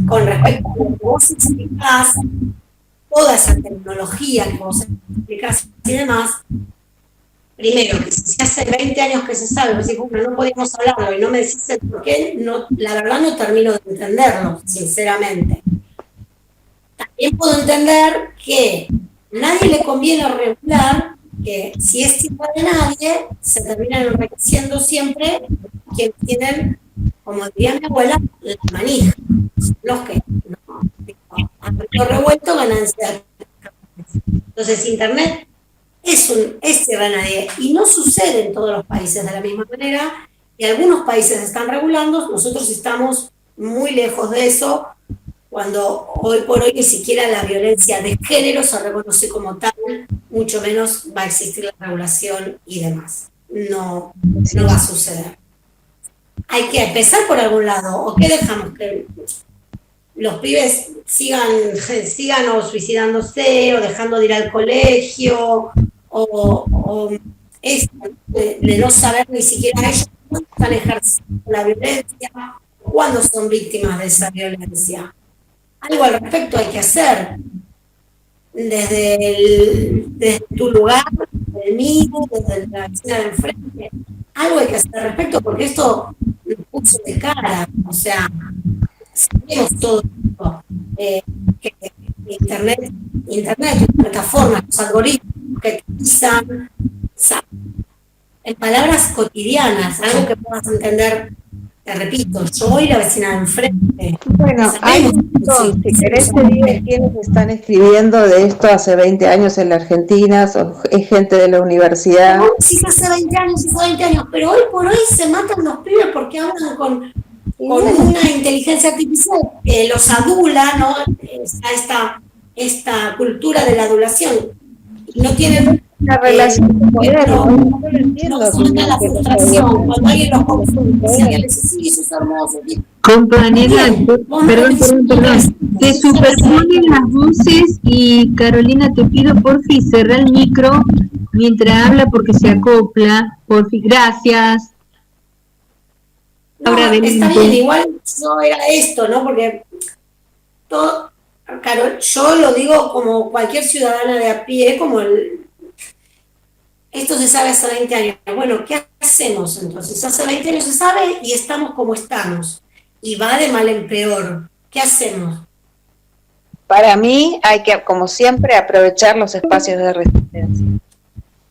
con respecto a lo que vos explicás, toda esa tecnología que vos explicás y demás, primero, que si hace 20 años que se sabe, no podíamos hablarlo y no me decís el por qué, no, la verdad no termino de entenderlo, sinceramente. También puedo entender que a nadie le conviene regular que si es tierra de nadie, se terminan enriqueciendo siempre quienes tienen, como diría mi abuela, la manija. Los que no, a revuelto ganancia. Entonces Internet es tierra de nadie y no sucede en todos los países de la misma manera, y algunos países están regulando, nosotros estamos muy lejos de eso, cuando hoy por hoy ni siquiera la violencia de género se reconoce como tal, mucho menos va a existir la regulación y demás. No va a suceder. Hay que empezar por algún lado, o qué dejamos que los pibes sigan o suicidándose, o dejando de ir al colegio, o esto de no saber ni siquiera ellos cuándo están ejerciendo la violencia, cuándo son víctimas de esa violencia. Algo al respecto hay que hacer, desde tu lugar, desde el mío, desde la vecina de enfrente. Algo hay que hacer al respecto, porque esto nos puso de cara, o sea, sabemos todo esto, que Internet, plataformas, los algoritmos que utilizan, en palabras cotidianas, algo que puedas entender. Te repito, yo y la vecina de enfrente. Bueno, hay si querés te digo quiénes están escribiendo de esto hace 20 años en la Argentina, es gente de la universidad. No, sí, hace 20 años, pero hoy por hoy se matan los pibes porque hablan con una inteligencia artificial que los adula, ¿no? Esta cultura de la adulación. Y no tienen una relación de poder, no suelta la frustración cuando alguien los confunde, si alguien les dice, sí, eso es hermoso. Compañera, perdón, se superponen las voces y Carolina, te pido porfi cerrar el micro mientras habla porque se acopla, porfi, gracias. No, está bien, igual no era esto, ¿no? Porque todo, Carol, yo lo digo como cualquier ciudadana de a pie, como esto se sabe hace 20 años. Bueno, ¿qué hacemos entonces? Hace 20 años se sabe y estamos como estamos. Y va de mal en peor. ¿Qué hacemos? Para mí hay que, como siempre, aprovechar los espacios de resistencia.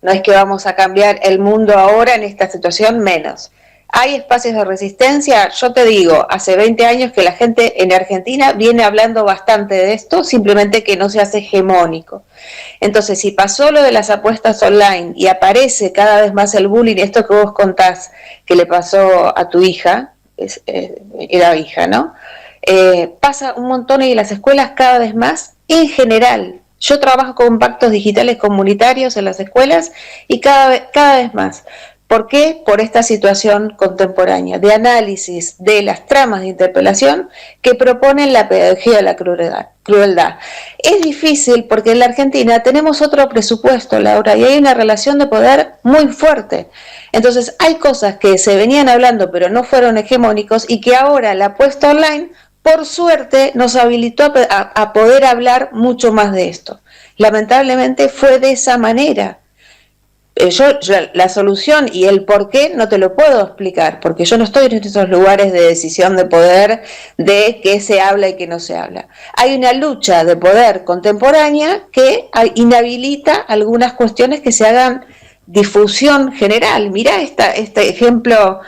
No es que vamos a cambiar el mundo ahora en esta situación, menos. Hay espacios de resistencia, yo te digo, hace 20 años que la gente en Argentina viene hablando bastante de esto, simplemente que no se hace hegemónico. Entonces, si pasó lo de las apuestas online y aparece cada vez más el bullying, esto que vos contás que le pasó a tu hija, era hija, ¿no? Pasa un montón y en las escuelas cada vez más, en general. Yo trabajo con pactos digitales comunitarios en las escuelas y cada vez más. ¿Por qué? Por esta situación contemporánea de análisis de las tramas de interpelación que proponen la pedagogía de la crueldad. Es difícil porque en la Argentina tenemos otro presupuesto, Laura, y hay una relación de poder muy fuerte. Entonces hay cosas que se venían hablando pero no fueron hegemónicos y que ahora la puesta online, por suerte, nos habilitó a poder hablar mucho más de esto. Lamentablemente fue de esa manera. Yo la solución y el por qué no te lo puedo explicar, porque yo no estoy en esos lugares de decisión de poder de qué se habla y qué no se habla. Hay una lucha de poder contemporánea que inhabilita algunas cuestiones que se hagan difusión general. Mirá este ejemplo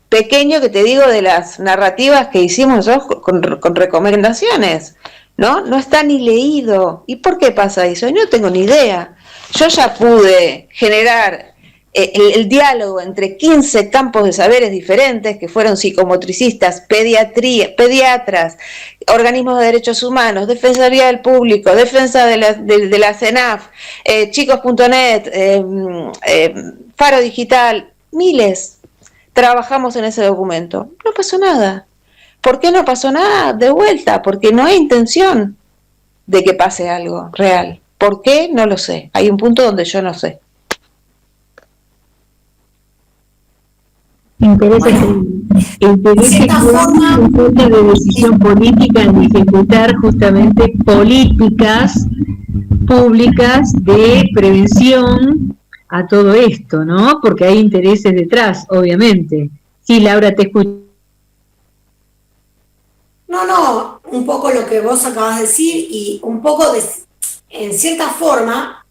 pequeño que te digo de las narrativas que hicimos nosotros con recomendaciones, ¿no? No está ni leído. ¿Y por qué pasa eso? Yo no tengo ni idea. Yo ya pude generar el diálogo entre 15 campos de saberes diferentes, que fueron psicomotricistas, pediatras, organismos de derechos humanos, Defensoría del Público, defensa de la CENAF, chicos.net, Faro Digital, miles. Trabajamos en ese documento. No pasó nada. ¿Por qué no pasó nada? De vuelta, porque no hay intención de que pase algo real. ¿Por qué? No lo sé. Hay un punto donde yo no sé. Interesa falta de decisión política en ejecutar justamente políticas públicas de prevención a todo esto, ¿no? Porque hay intereses detrás, obviamente. Sí, Laura, te escucho. No, un poco lo que vos acabas de decir y un poco en cierta forma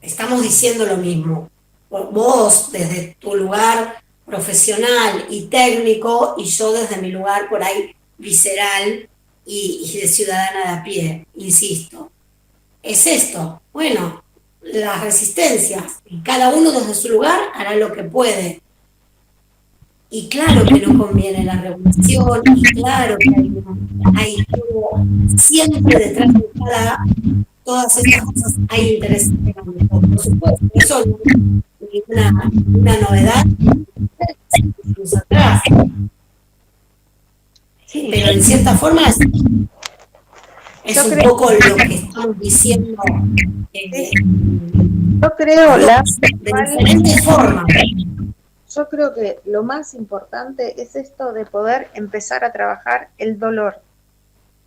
estamos diciendo lo mismo. Vos desde tu lugar profesional y técnico y yo desde mi lugar por ahí visceral y de ciudadana de a pie, insisto. Es esto, bueno, las resistencias, y cada uno desde su lugar hará lo que puede. Y claro que no conviene la revolución, y claro que hay siempre detrás de todas estas cosas hay intereses económicos, por supuesto. Eso no es una novedad, incluso atrás. Pero en cierta forma es un poco lo que estamos diciendo. Yo creo, de diferentes formas. Yo creo que lo más importante es esto de poder empezar a trabajar el dolor,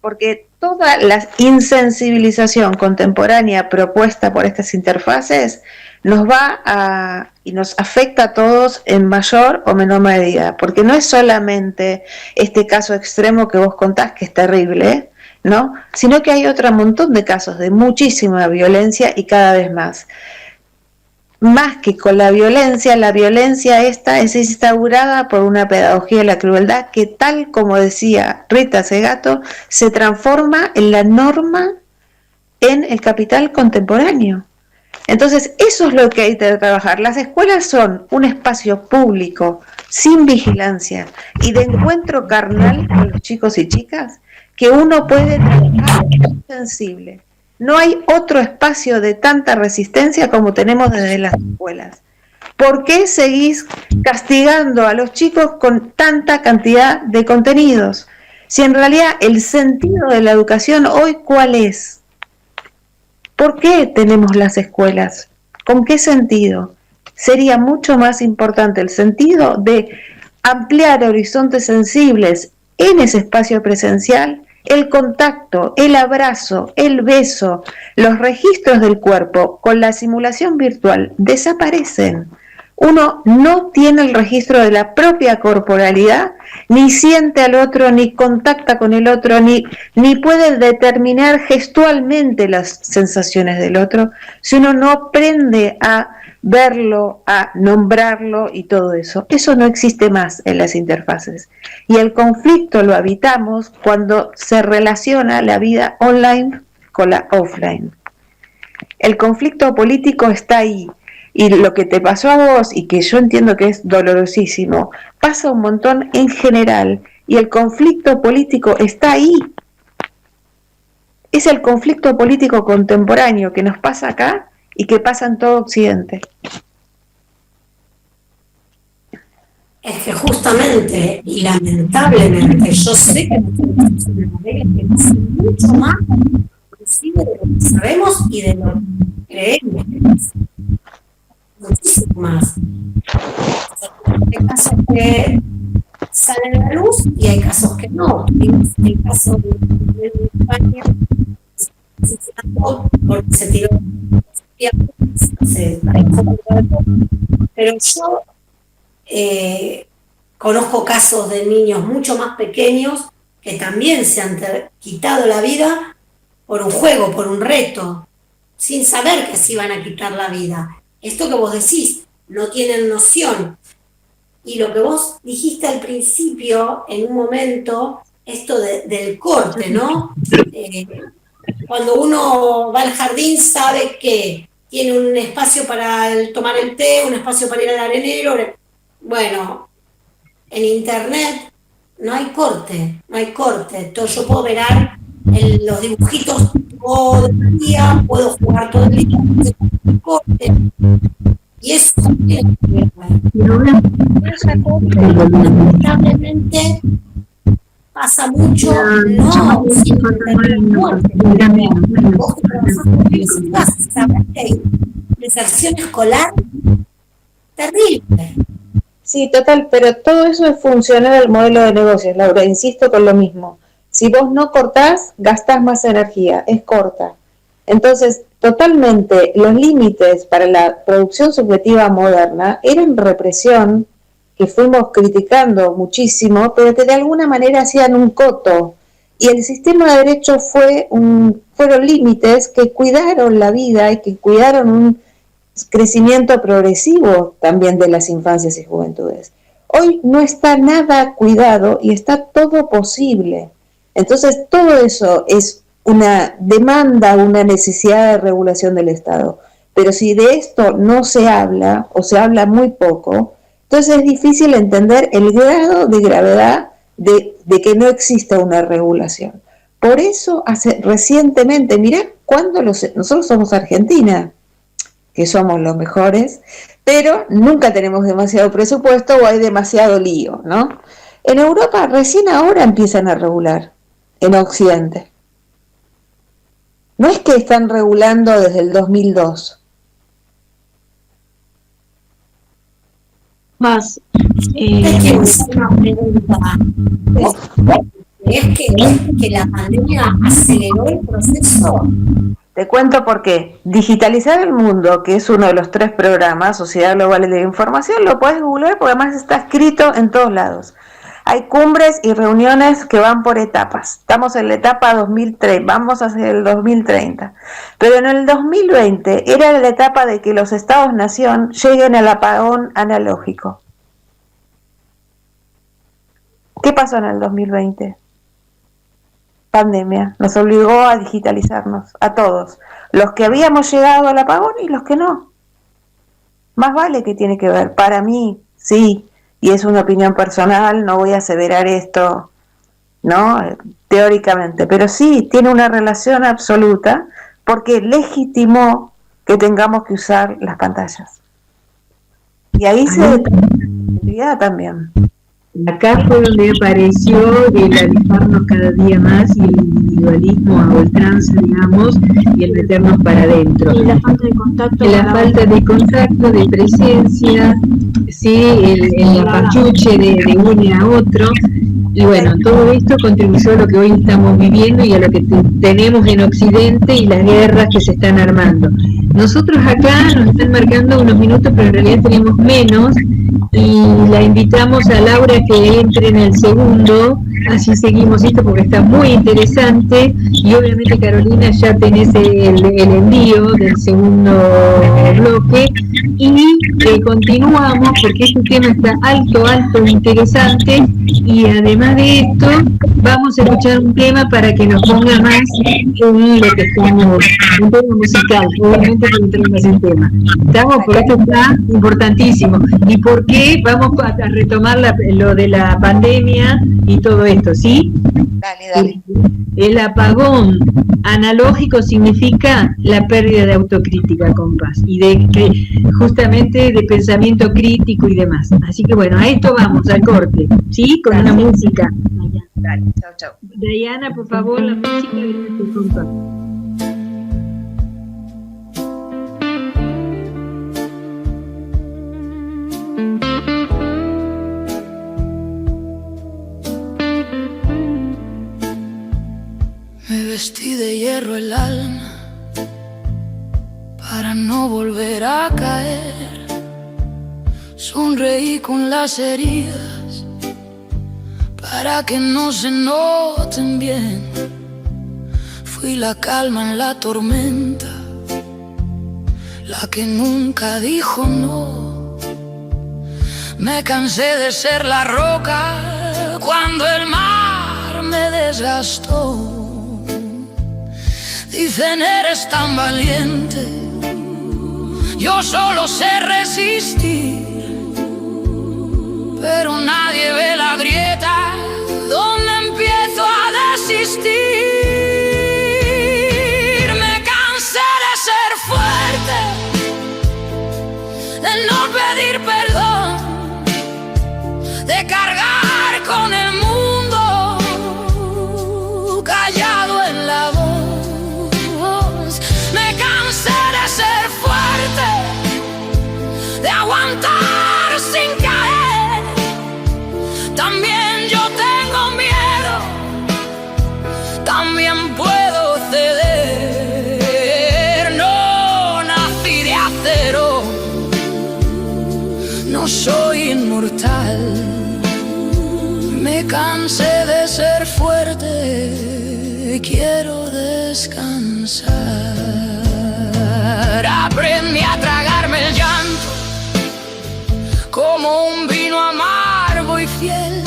porque toda la insensibilización contemporánea propuesta por estas interfaces nos va y nos afecta a todos en mayor o menor medida, porque no es solamente este caso extremo que vos contás, que es terrible, ¿no? Sino que hay otro montón de casos de muchísima violencia y cada vez más. Más que con la violencia esta es instaurada por una pedagogía de la crueldad que, tal como decía Rita Segato, se transforma en la norma en el capital contemporáneo. Entonces, eso es lo que hay que trabajar. Las escuelas son un espacio público, sin vigilancia y de encuentro carnal con los chicos y chicas, que uno puede trabajar sensible. No hay otro espacio de tanta resistencia como tenemos desde las escuelas. ¿Por qué seguís castigando a los chicos con tanta cantidad de contenidos? Si en realidad el sentido de la educación hoy, ¿cuál es? ¿Por qué tenemos las escuelas? ¿Con qué sentido? Sería mucho más importante el sentido de ampliar horizontes sensibles en ese espacio presencial. El contacto, el abrazo, el beso, los registros del cuerpo con la simulación virtual desaparecen. Uno no tiene el registro de la propia corporalidad, ni siente al otro, ni contacta con el otro, ni puede determinar gestualmente las sensaciones del otro, si uno no aprende a verlo, a nombrarlo y todo eso. Eso no existe más en las interfaces. Y el conflicto lo habitamos cuando se relaciona la vida online con la offline. El conflicto político está ahí. Y lo que te pasó a vos, y que yo entiendo que es dolorosísimo, pasa un montón en general. Y el conflicto político está ahí. Es el conflicto político contemporáneo que nos pasa acá y que pasa en todo Occidente. es que justamente y lamentablemente yo sé que nosotros en la regla que pasa mucho más inclusive de lo que sabemos y de lo que creemos que pasa. Muchísimo más. Hay casos que salen a la luz y hay casos que no. El caso de España porque se tiró pero yo conozco casos de niños mucho más pequeños que también se han quitado la vida por un juego, por un reto, sin saber que se iban a quitar la vida. Esto que vos decís, no tienen noción. Y lo que vos dijiste al principio, en un momento, esto del corte, ¿no? Cuando uno va al jardín sabe que tiene un espacio para tomar el té, un espacio para ir al arenero. Bueno, en internet no hay corte, no hay corte. Entonces yo puedo mirar en los dibujitos todo el día, puedo jugar todo el día, corte. Y eso también lamentablemente pasa mucho, no deserción escolar terrible. Sí, total, pero todo eso es funcional al modelo de negocios, Laura, insisto con lo mismo. Si vos no cortás, gastás más energía, es corta. Entonces, totalmente, los límites para la producción subjetiva moderna eran represión, que fuimos criticando muchísimo, pero que de alguna manera hacían un coto. Y el sistema de derecho fueron límites que cuidaron la vida y que cuidaron un crecimiento progresivo también de las infancias y juventudes. Hoy no está nada cuidado y está todo posible. Entonces, todo eso es una demanda, una necesidad de regulación del Estado. Pero si de esto no se habla, o se habla muy poco, entonces es difícil entender el grado de gravedad de que no exista una regulación. Por eso, recientemente, mirá, nosotros somos Argentina, que somos los mejores, pero nunca tenemos demasiado presupuesto o hay demasiado lío, ¿no? En Europa recién ahora empiezan a regular, en Occidente. No es que están regulando desde el 2002. Más. Quiero hacer una pregunta. ¿Es que la pandemia aceleró el proceso? Te cuento por qué. Digitalizar el Mundo, que es uno de los 3 programas, Sociedad Global de la Información, lo puedes googlear porque además está escrito en todos lados. Hay cumbres y reuniones que van por etapas. Estamos en la etapa 2003, vamos hacia el 2030. Pero en el 2020 era la etapa de que los estados-nación lleguen al apagón analógico. ¿Qué pasó en el 2020? Pandemia. Nos obligó a digitalizarnos, a todos. Los que habíamos llegado al apagón y los que no. Más vale que tiene que ver. Para mí, sí. Y es una opinión personal, no voy a aseverar esto, ¿no? Teóricamente, pero sí tiene una relación absoluta porque legitimó que tengamos que usar las pantallas. Y ahí se determina también. Acá fue donde apareció el alejarnos cada día más y el individualismo a ultranza, digamos, y el meternos para adentro. Y la falta de contacto. La falta de contacto, de presencia, sí, el apachuche de uno a otro. Y bueno, todo esto contribuyó a lo que hoy estamos viviendo y a lo que tenemos en Occidente y las guerras que se están armando. Nosotros acá nos están marcando unos minutos, pero en realidad tenemos menos, y la invitamos a Laura que entre en el segundo, así seguimos esto porque está muy interesante, y obviamente Carolina ya tenés el envío del segundo bloque, y continuamos porque este tema está alto, interesante, y además de esto vamos a escuchar un tema para que nos ponga más en lo que estamos, un tema musical, obviamente para entrar más en tema. Estamos, por esto está importantísimo. ¿Y por porque vamos a retomar lo de la pandemia y todo esto, ¿sí? Dale. El apagón analógico significa la pérdida de autocrítica, compás, y justamente de pensamiento crítico y demás. Así que bueno, a esto vamos, al corte, ¿sí? Con una música. Dale, chau. Diana, por favor, la música, gracias, compás. Me vestí de hierro el alma para no volver a caer. Sonreí con las heridas para que no se noten bien. Fui la calma en la tormenta, la que nunca dijo no. Me cansé de ser la roca cuando el mar me desgastó. Dicen eres tan valiente, yo solo sé resistir, pero nadie ve la grieta donde empiezo a desistir. Me cansé de ser fuerte, de no pedir perdón, de cargar con el mundo callado en la voz. De aguantar sin caer. También yo tengo miedo, también puedo ceder. No nací de acero, no soy inmortal. Me cansé de ser fuerte, quiero descansar. Aprendí a tragarme el llanto como un vino amargo y fiel,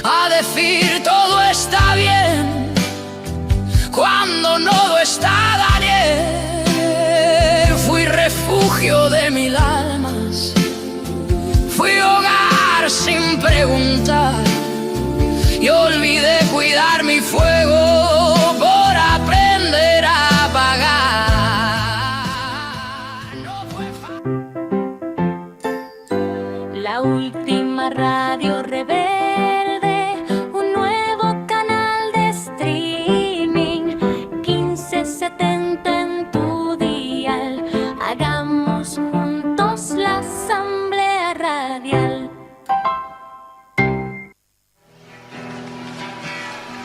a decir todo está bien cuando no lo está. Daniel, fui refugio de mil almas, fui hogar sin preguntar, y olvidé cuidar mi fuego por aprender a apagar. La última radio rebelde, un nuevo canal de streaming, 1570 en tu dial. Hagamos juntos la asamblea radial.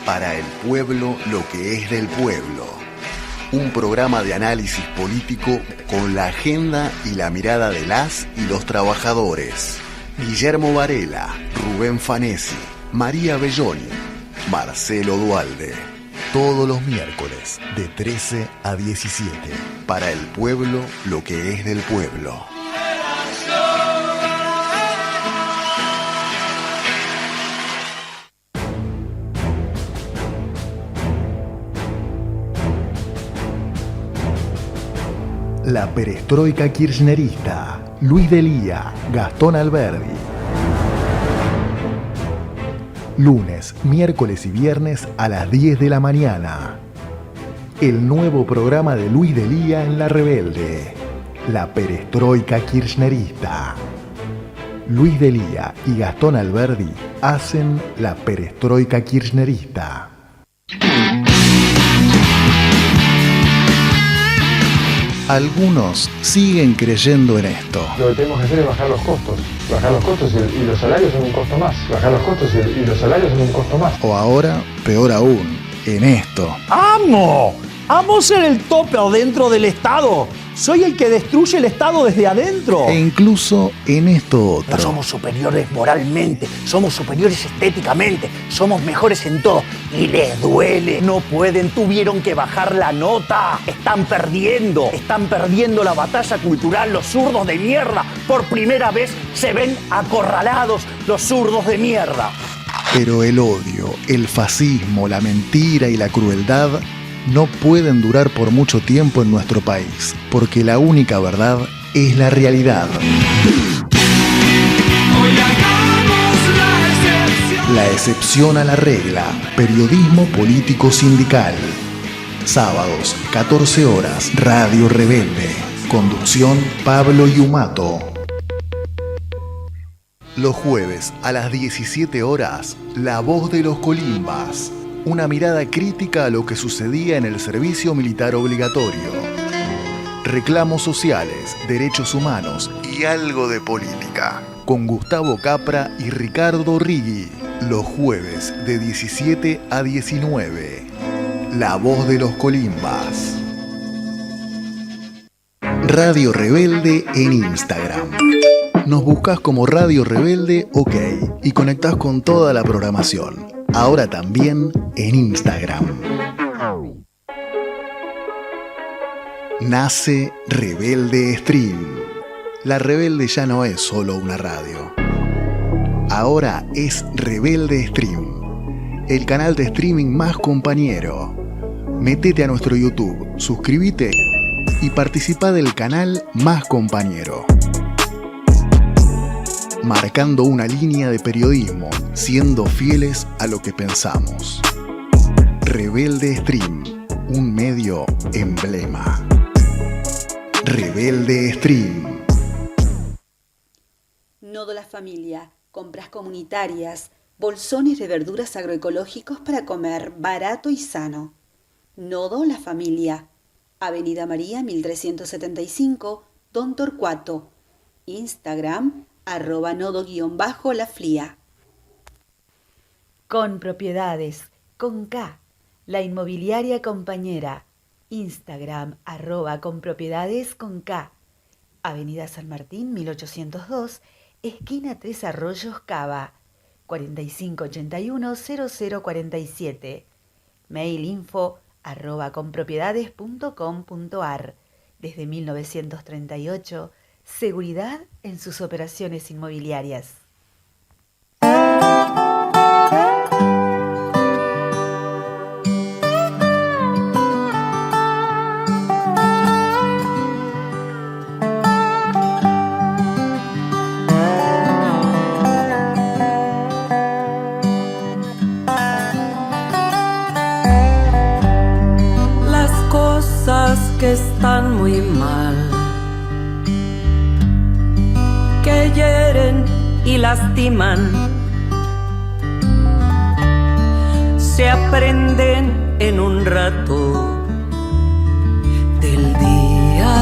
Para el pueblo, lo que es del pueblo. Un programa de análisis político con la agenda y la mirada de las y los trabajadores. Guillermo Varela, Rubén Fanesi, María Belloni, Marcelo Dualde. Todos los miércoles de 13 a 17. Para el pueblo, lo que es del pueblo. La perestroika kirchnerista. Luis Delía, Gastón Alberdi. Lunes, miércoles y viernes a las 10 de la mañana. El nuevo programa de Luis Delía en La Rebelde. La perestroika kirchnerista. Luis Delía y Gastón Alberdi hacen la perestroika kirchnerista. Algunos siguen creyendo en esto. Lo que tenemos que hacer es bajar los costos. Bajar los costos y los salarios son un costo más. Bajar los costos y los salarios son un costo más. O ahora, peor aún, en esto. ¡Amo! ¡Amo ser el topper dentro del Estado! Soy el que destruye el Estado desde adentro. E incluso en esto otro. No somos superiores moralmente, somos superiores estéticamente, somos mejores en todo. Y les duele. No pueden, tuvieron que bajar la nota. Están perdiendo la batalla cultural los zurdos de mierda. Por primera vez se ven acorralados los zurdos de mierda. Pero el odio, el fascismo, la mentira y la crueldad no pueden durar por mucho tiempo en nuestro país, porque la única verdad es la realidad. La excepción a la regla. Periodismo político sindical. Sábados, 14 horas, Radio Rebelde. Conducción, Pablo Yumato. Los jueves, a las 17 horas, La Voz de los Colimbas. Una mirada crítica a lo que sucedía en el servicio militar obligatorio. Reclamos sociales, derechos humanos y algo de política. Con Gustavo Capra y Ricardo Rigui. Los jueves, de 17 a 19. La Voz de los Colimbas. Radio Rebelde en Instagram. Nos buscas como Radio Rebelde OK y conectás con toda la programación. Ahora también en Instagram. Nace Rebelde Stream. La Rebelde ya no es solo una radio. Ahora es Rebelde Stream, el canal de streaming más compañero. Métete a nuestro YouTube, suscríbete y participa del canal más compañero. Marcando una línea de periodismo, siendo fieles a lo que pensamos. Rebelde Stream, un medio emblema. Rebelde Stream. Nodo La Familia, compras comunitarias, bolsones de verduras agroecológicos para comer barato y sano. Nodo La Familia, Avenida María 1375, Don Torcuato. Instagram, @nodo_la flia. Con Propiedades, con K, la inmobiliaria compañera. Instagram, @conpropiedades con K. Avenida San Martín 1802, esquina 3 Arroyos, Cava. 4581-0047. Mail info @conpropiedades.com.ar. Desde 1938, seguridad en sus operaciones inmobiliarias. Que están muy mal, que hieren y lastiman, se aprenden en un rato del día.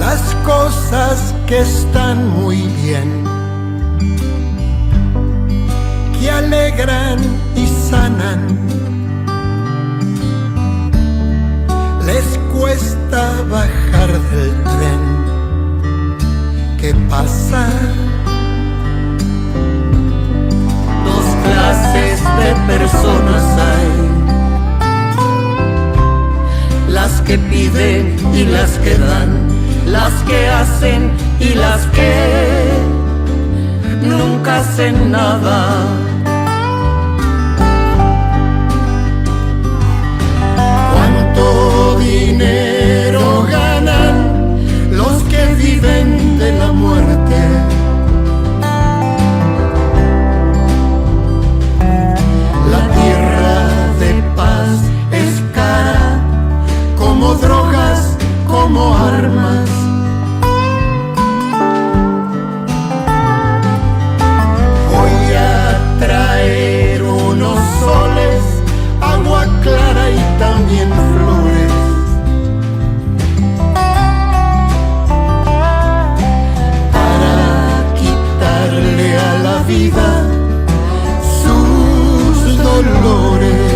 Las cosas que están muy bien, que alegran y sanan, les cuesta bajar del tren que pasa. Dos clases de personas hay, las que piden y las que dan, las que hacen y las que nunca hacen nada. ¿Cuánto dinero ganan los que viven de la muerte? La tierra de paz es cara, como drogas, como armas. Voy a traer unos soles, agua clara y también flores, para quitarle a la vida sus dolores.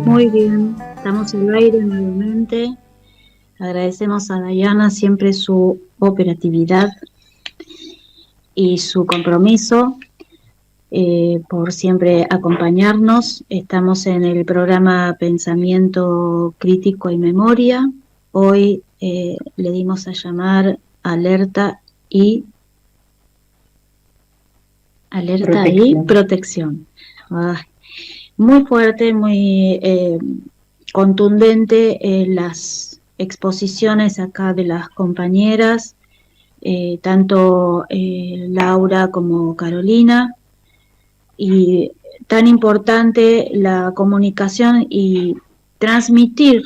Muy bien, estamos al aire nuevamente. Agradecemos a Dayana siempre su operatividad y su compromiso por siempre acompañarnos. Estamos en el programa Pensamiento Crítico y Memoria. Hoy le dimos a llamar Alerta y Protección. Ay, muy fuerte, muy contundente las exposiciones acá de las compañeras, tanto Laura como Carolina, y tan importante la comunicación y transmitir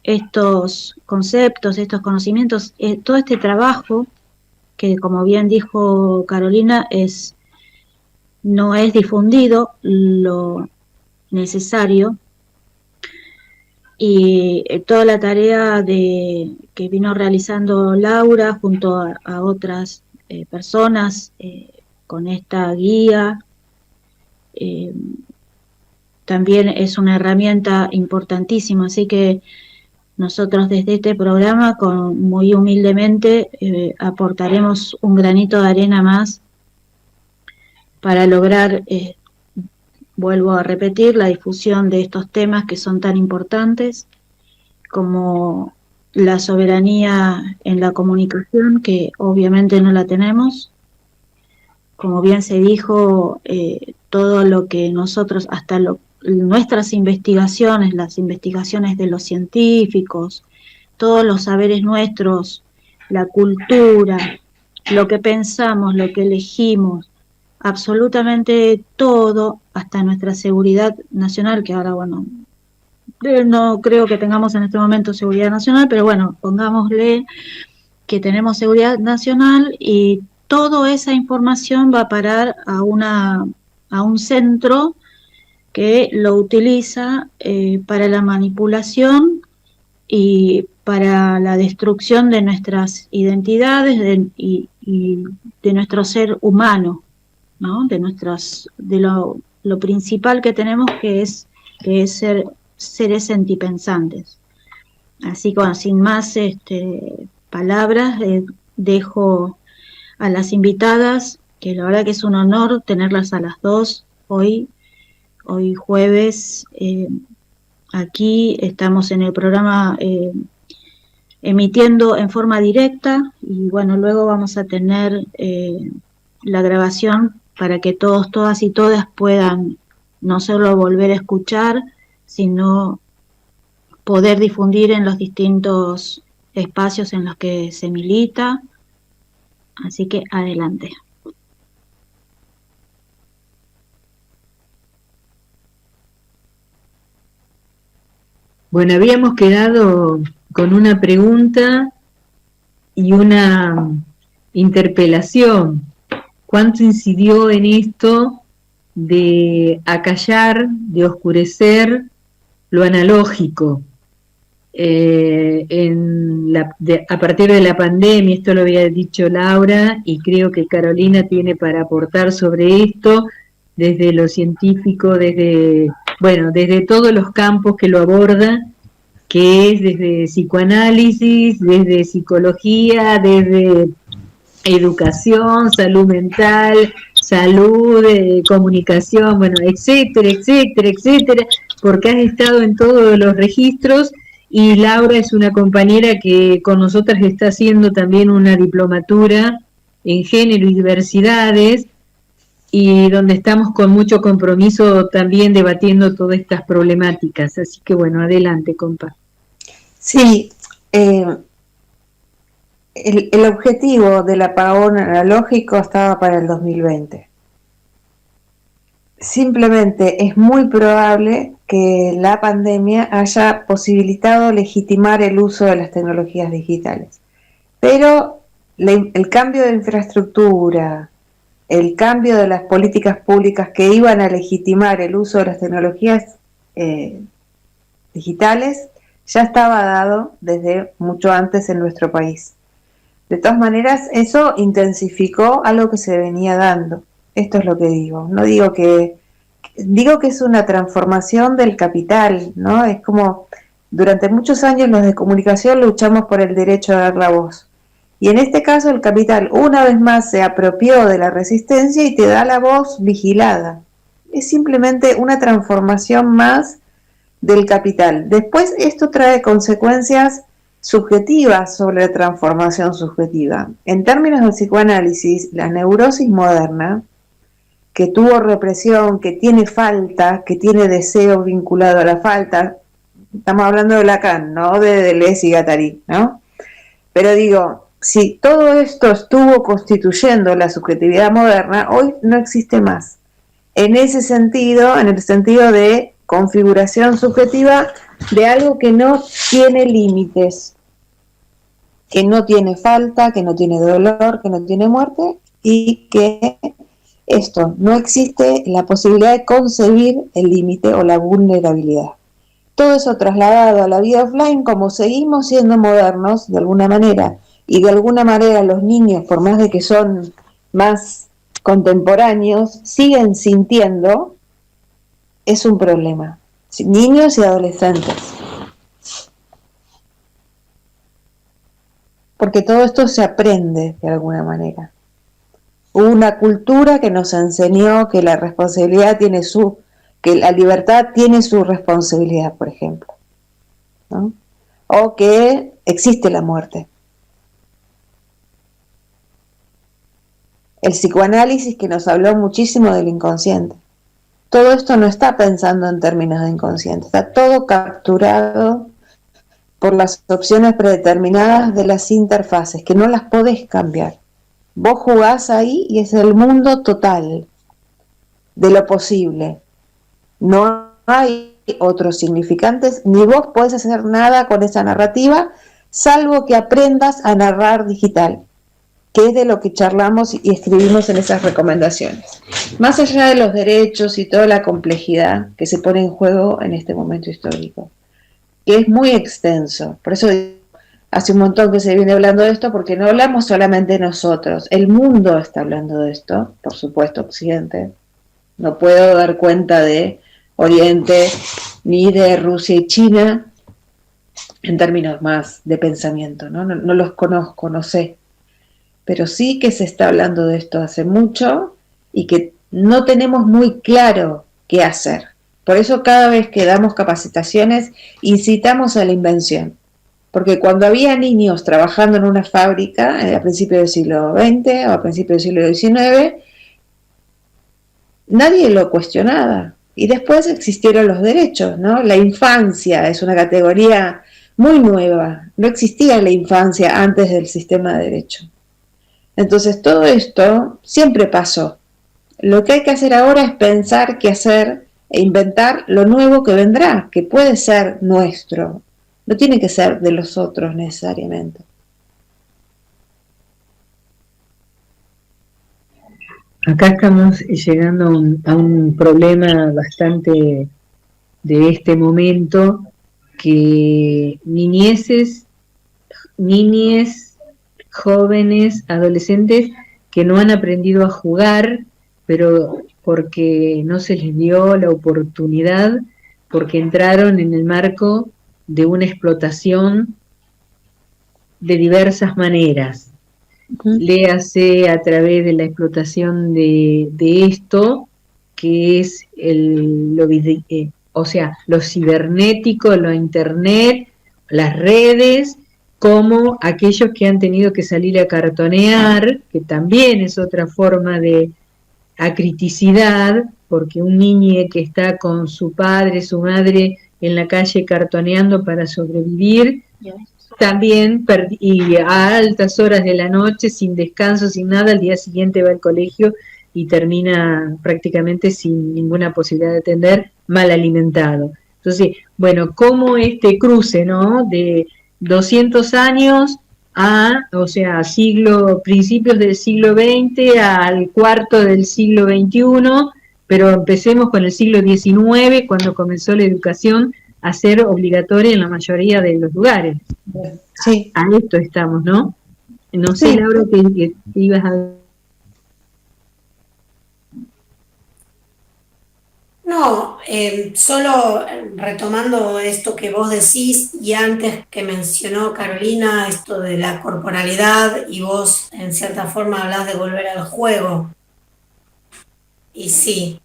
estos conceptos, estos conocimientos, todo este trabajo que, como bien dijo Carolina, no es difundido lo necesario, y toda la tarea que vino realizando Laura junto a otras personas con esta guía también es una herramienta importantísima, así que nosotros desde este programa muy humildemente aportaremos un granito de arena más para lograr, vuelvo a repetir, la difusión de estos temas que son tan importantes como la soberanía en la comunicación, que obviamente no la tenemos. Como bien se dijo, todo lo que nosotros, hasta nuestras investigaciones, las investigaciones de los científicos, todos los saberes nuestros, la cultura, lo que pensamos, lo que elegimos, absolutamente todo, hasta nuestra seguridad nacional, que ahora, bueno, no creo que tengamos en este momento seguridad nacional, pero bueno, pongámosle que tenemos seguridad nacional, y toda esa información va a parar a un centro que lo utiliza para la manipulación y para la destrucción de nuestras identidades y de nuestro ser humano, ¿no? De lo principal que tenemos, que es ser seres sentipensantes. Así que, bueno, sin más palabras, dejo a las invitadas, que la verdad que es un honor tenerlas a las dos hoy jueves. Aquí estamos en el programa emitiendo en forma directa, y bueno, luego vamos a tener la grabación para que todos, todas y todas puedan no solo volver a escuchar, sino poder difundir en los distintos espacios en los que se milita. Así que adelante. Bueno, habíamos quedado con una pregunta y una interpelación. ¿Cuánto incidió en esto de acallar, de oscurecer lo analógico? A partir de la pandemia, esto lo había dicho Laura, y creo que Carolina tiene para aportar sobre esto, desde lo científico, desde todos los campos que lo aborda, que es desde psicoanálisis, desde psicología, desde educación, salud mental, salud, comunicación, bueno, etcétera, etcétera, etcétera, porque has estado en todos los registros. Y Laura es una compañera que con nosotras está haciendo también una diplomatura en género y diversidades, y donde estamos con mucho compromiso también debatiendo todas estas problemáticas. Así que bueno, adelante, compa. Sí, el objetivo del apagón analógico estaba para el 2020. Simplemente es muy probable que la pandemia haya posibilitado legitimar el uso de las tecnologías digitales. Pero el cambio de infraestructura, el cambio de las políticas públicas que iban a legitimar el uso de las tecnologías digitales ya estaba dado desde mucho antes en nuestro país. De todas maneras, eso intensificó algo que se venía dando. Esto es lo que digo. No digo que es una transformación del capital, ¿no? Es como durante muchos años los de comunicación luchamos por el derecho a dar la voz. Y en este caso el capital una vez más se apropió de la resistencia y te da la voz vigilada. Es simplemente una transformación más del capital. Después esto trae consecuencias subjetivas sobre la transformación subjetiva. En términos del psicoanálisis, la neurosis moderna que tuvo represión, que tiene falta, que tiene deseo vinculado a la falta. Estamos hablando de Lacan, no de Deleuze y Guattari, ¿no? Pero digo, si todo esto estuvo constituyendo la subjetividad moderna, hoy no existe más. En ese sentido, en el sentido de configuración subjetiva de algo que no tiene límites, que no tiene falta, que no tiene dolor, que no tiene muerte, y que esto no existe la posibilidad de concebir el límite o la vulnerabilidad. Todo eso trasladado a la vida offline, como seguimos siendo modernos de alguna manera, y de alguna manera los niños, por más de que son más contemporáneos, siguen sintiendo, es un problema. Niños y adolescentes. Porque todo esto se aprende de alguna manera. Hubo una cultura que nos enseñó que la responsabilidad tiene que la libertad tiene su responsabilidad, por ejemplo, ¿no? O que existe la muerte. El psicoanálisis que nos habló muchísimo del inconsciente. Todo esto no está pensando en términos de inconsciente, está todo capturado por las opciones predeterminadas de las interfaces, que no las podés cambiar. Vos jugás ahí y es el mundo total de lo posible. No hay otros significantes, ni vos podés hacer nada con esa narrativa, salvo que aprendas a narrar digital, que es de lo que charlamos y escribimos en esas recomendaciones. Más allá de los derechos y toda la complejidad que se pone en juego en este momento histórico, que es muy extenso. Por eso hace un montón que se viene hablando de esto, porque no hablamos solamente nosotros, el mundo está hablando de esto, por supuesto, Occidente. No puedo dar cuenta de Oriente ni de Rusia y China en términos más de pensamiento, ¿no? No los conozco, no sé. Pero sí que se está hablando de esto hace mucho y que no tenemos muy claro qué hacer. Por eso cada vez que damos capacitaciones incitamos a la invención. Porque cuando había niños trabajando en una fábrica a principios del siglo XX o a principios del siglo XIX, nadie lo cuestionaba. Y después existieron los derechos, ¿no? La infancia es una categoría muy nueva. No existía la infancia antes del sistema de derecho. Entonces todo esto siempre pasó. Lo que hay que hacer ahora es pensar qué hacer e inventar lo nuevo que vendrá, que puede ser nuestro. No tiene que ser de los otros necesariamente. Acá estamos llegando a un problema bastante de este momento, que niñez, jóvenes, adolescentes que no han aprendido a jugar, pero porque no se les dio la oportunidad, porque entraron en el marco de una explotación de diversas maneras. Léase a través de la explotación de esto, que es lo cibernético, lo internet, las redes, como aquellos que han tenido que salir a cartonear, que también es otra forma de acriticidad, porque un niño que está con su padre, su madre en la calle cartoneando para sobrevivir, también y a altas horas de la noche, sin descanso, sin nada, al día siguiente va al colegio y termina prácticamente sin ninguna posibilidad de atender, mal alimentado. Entonces, bueno, como este cruce, ¿no?, de 200 años principios del siglo XX al cuarto del siglo XXI, pero empecemos con el siglo XIX, cuando comenzó la educación a ser obligatoria en la mayoría de los lugares. Sí. A esto estamos, ¿no? No sé, Sí. Laura, que ibas a... No, solo retomando esto que vos decís y antes que mencionó Carolina, esto de la corporalidad, y vos en cierta forma hablás de volver al juego. Y sí,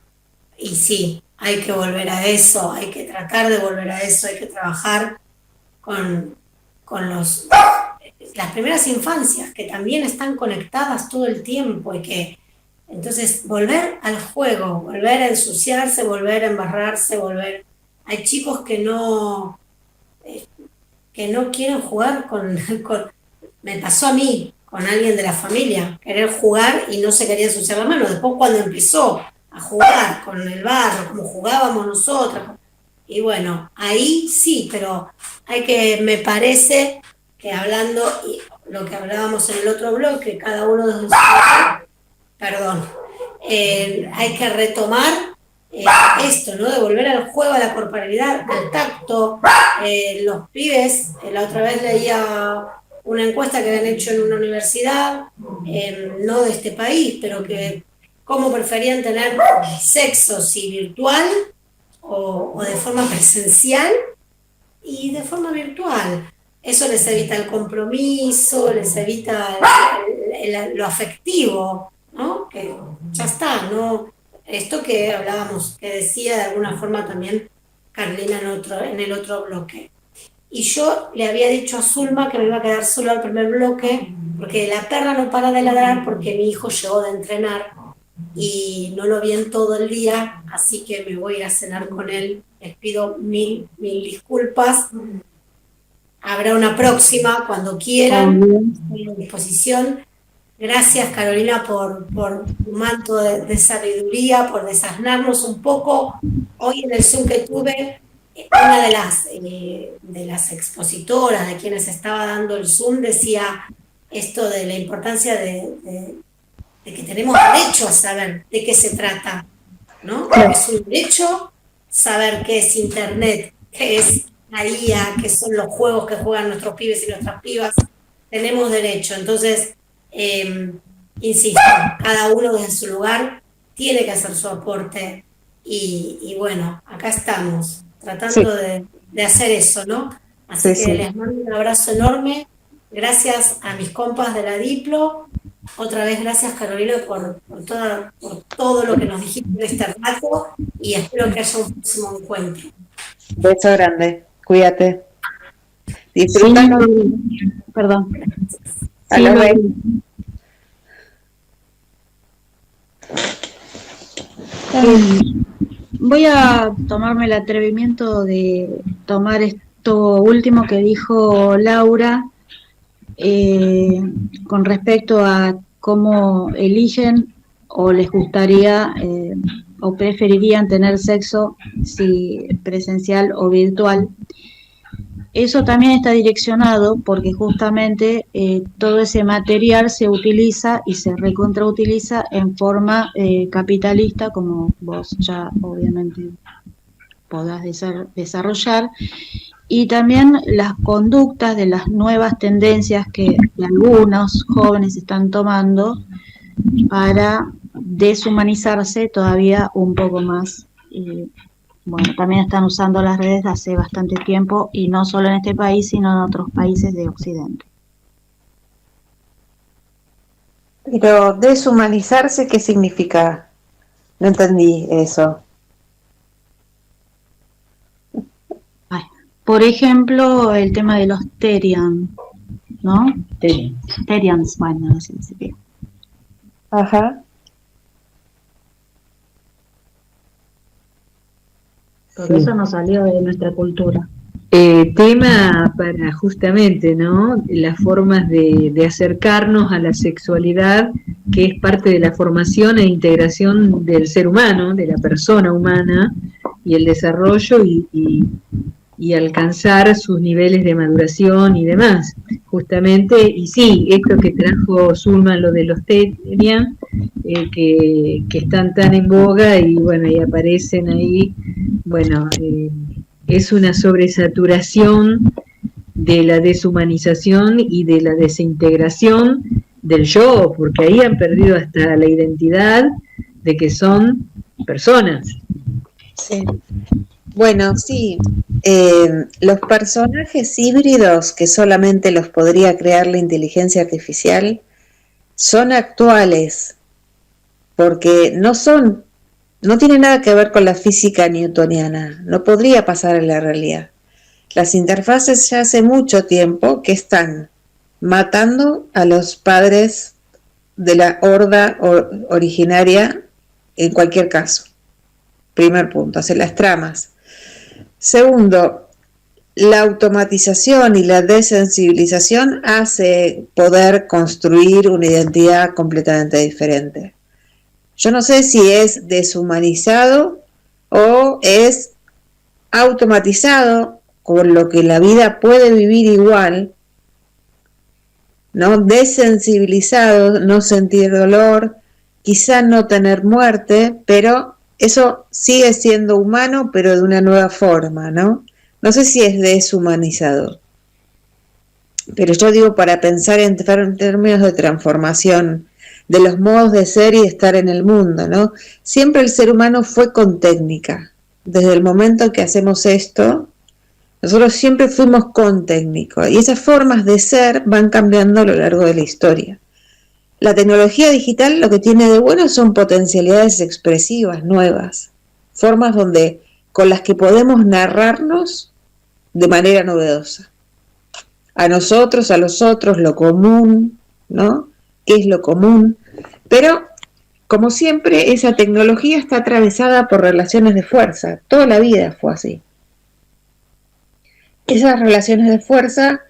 hay que volver a eso, hay que tratar de volver a eso, hay que trabajar con las primeras infancias, que también están conectadas todo el tiempo y que Entonces, volver al juego, volver a ensuciarse, volver a embarrarse, volver... Hay chicos que no quieren jugar me pasó a mí, con alguien de la familia, querer jugar y no se quería ensuciar la mano. Después cuando empezó a jugar con el barro, como jugábamos nosotras, y bueno, ahí sí, pero me parece que hablando, y lo que hablábamos en el otro bloque, cada uno de nosotros, hay que retomar esto, ¿no? De volver al juego, a la corporalidad, al tacto. Los pibes, la otra vez leía una encuesta que habían hecho en una universidad, no de este país, pero que cómo preferían tener sexo, si virtual o de forma presencial, y de forma virtual. Eso les evita el compromiso, les evita lo afectivo, ¿no? Que ya está, ¿no? Esto que hablábamos, que decía de alguna forma también Carlina en el otro bloque. Y yo le había dicho a Zulma que me iba a quedar sola al primer bloque, porque la perra no para de ladrar porque mi hijo llegó de entrenar y no lo vi en todo el día, así que me voy a ir a cenar con él. Les pido mil disculpas. Habrá una próxima cuando quieran, estoy a disposición. Gracias, Carolina, por tu manto de sabiduría, por desasnarnos un poco. Hoy en el Zoom que tuve, una de las expositoras, de quienes estaba dando el Zoom, decía esto de la importancia de que tenemos derecho a saber de qué se trata, ¿no? Es un derecho saber qué es Internet, qué es la IA, qué son los juegos que juegan nuestros pibes y nuestras pibas. Tenemos derecho, entonces... insisto, cada uno desde su lugar tiene que hacer su aporte y bueno, acá estamos tratando de hacer eso, ¿no? Así que les mando un abrazo enorme, gracias a mis compas de la Diplo, otra vez gracias, Carolina, por todo lo que nos dijiste en este rato y espero que haya un próximo encuentro. Beso grande, cuídate. Disfruta. Perdón. Voy a tomarme el atrevimiento de tomar esto último que dijo Laura con respecto a cómo eligen o les gustaría o preferirían tener sexo, si presencial o virtual. Eso también está direccionado porque justamente todo ese material se utiliza y se recontrautiliza en forma capitalista, como vos ya obviamente podás desarrollar, y también las conductas de las nuevas tendencias que algunos jóvenes están tomando para deshumanizarse todavía un poco más. Bueno, también están usando las redes hace bastante tiempo, y no solo en este país, sino en otros países de Occidente. Pero deshumanizarse, ¿qué significa? No entendí eso. Por ejemplo, el tema de los Terian, ¿no? Terians, bueno, no sé si bien. Ajá. Porque eso no salió de nuestra cultura. Tema para justamente, ¿no? Las formas de acercarnos a la sexualidad, que es parte de la formación e integración del ser humano, de la persona humana, y el desarrollo y alcanzar sus niveles de maduración y demás, justamente. Y sí, esto que trajo Zulma, lo de los Terian, que están tan en boga y bueno, y aparecen ahí, bueno, es una sobresaturación de la deshumanización y de la desintegración del yo, porque ahí han perdido hasta la identidad de que son personas. Sí. Bueno, sí, los personajes híbridos que solamente los podría crear la inteligencia artificial son actuales, porque no tiene nada que ver con la física newtoniana, no podría pasar en la realidad. Las interfaces ya hace mucho tiempo que están matando a los padres de la horda originaria en cualquier caso. Primer punto, hacer las tramas. Segundo, la automatización y la desensibilización hace poder construir una identidad completamente diferente. Yo no sé si es deshumanizado o es automatizado, con lo que la vida puede vivir igual, ¿no? Desensibilizado, no sentir dolor, quizá no tener muerte, pero eso sigue siendo humano, pero de una nueva forma, ¿no? No sé si es deshumanizador, pero yo digo para pensar en términos de transformación de los modos de ser y de estar en el mundo, ¿no? Siempre el ser humano fue con técnica. Desde el momento que hacemos esto, nosotros siempre fuimos con técnico, y esas formas de ser van cambiando a lo largo de la historia. La tecnología digital lo que tiene de bueno son potencialidades expresivas nuevas, formas con las que podemos narrarnos de manera novedosa. A nosotros, a los otros, lo común, ¿no? ¿Qué es lo común? Pero, como siempre, esa tecnología está atravesada por relaciones de fuerza. Toda la vida fue así. Esas relaciones de fuerza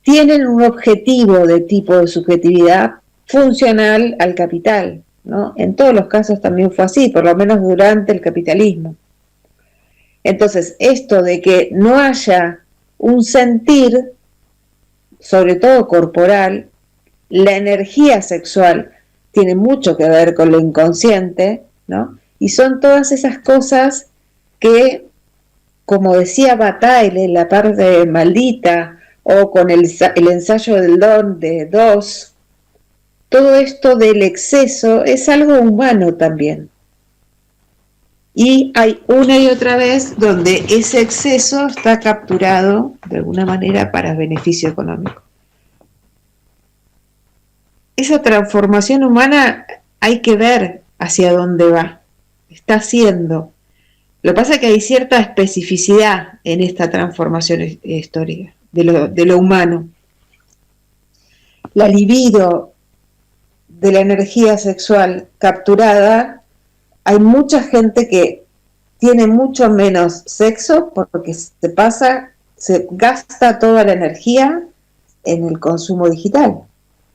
tienen un objetivo de tipo de subjetividad funcional al capital, ¿no? En todos los casos también fue así, por lo menos durante el capitalismo. Entonces, esto de que no haya un sentir, sobre todo corporal, la energía sexual tiene mucho que ver con lo inconsciente, ¿no? Y son todas esas cosas que, como decía Bataille en la parte maldita, o con el ensayo del don de Dos, todo esto del exceso es algo humano también. Y hay una y otra vez donde ese exceso está capturado de alguna manera para beneficio económico. Esa transformación humana hay que ver hacia dónde va, está haciendo. Lo que pasa es que hay cierta especificidad en esta transformación histórica de lo humano. La libido de la energía sexual capturada, hay mucha gente que tiene mucho menos sexo porque se gasta toda la energía en el consumo digital,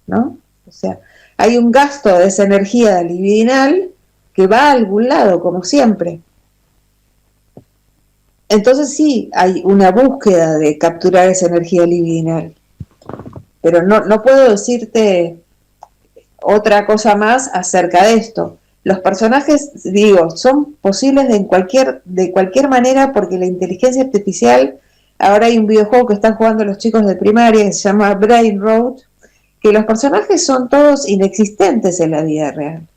¿no? O sea, hay un gasto de esa energía libidinal que va a algún lado, como siempre. Entonces sí, hay una búsqueda de capturar esa energía libidinal. Pero no puedo decirte otra cosa más acerca de esto. Los personajes, digo, son posibles de cualquier manera porque la inteligencia artificial, ahora hay un videojuego que están jugando los chicos de primaria que se llama Brain Road, que los personajes son todos inexistentes en la vida real.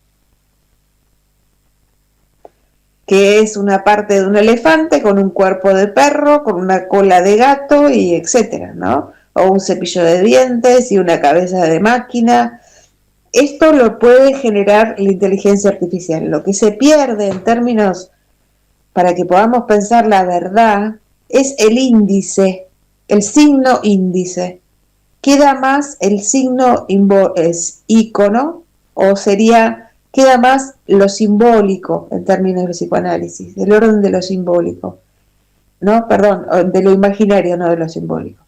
Que es una parte de un elefante con un cuerpo de perro, con una cola de gato y etcétera, ¿no? O un cepillo de dientes y una cabeza de máquina. Esto lo puede generar la inteligencia artificial. Lo que se pierde en términos, para que podamos pensar la verdad, es el índice, el signo índice. Queda más el signo ícono, o queda más lo simbólico en términos de psicoanálisis, del orden de lo simbólico, ¿no? Perdón, de lo imaginario, no de lo simbólico.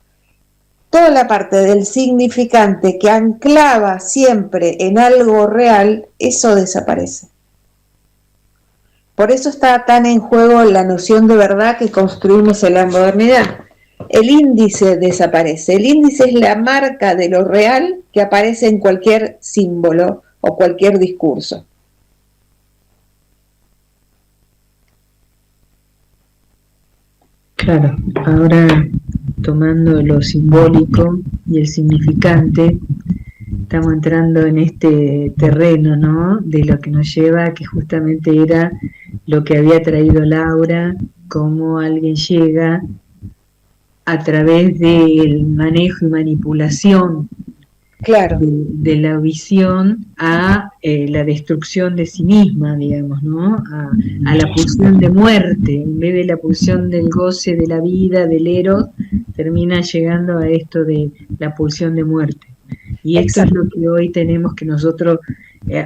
Toda la parte del significante que anclaba siempre en algo real, eso desaparece. Por eso está tan en juego la noción de verdad que construimos en la modernidad. El índice desaparece. El índice es la marca de lo real que aparece en cualquier símbolo o cualquier discurso. Claro, ahora tomando lo simbólico y el significante, estamos entrando en este terreno, ¿no? De lo que nos lleva, que justamente era lo que había traído Laura, cómo alguien llega a través del manejo y manipulación, claro, de la visión a la destrucción de sí misma, digamos, ¿no? A la pulsión de muerte, en vez de la pulsión del goce de la vida, del eros, termina llegando a esto de la pulsión de muerte. Y esto es lo que hoy tenemos que nosotros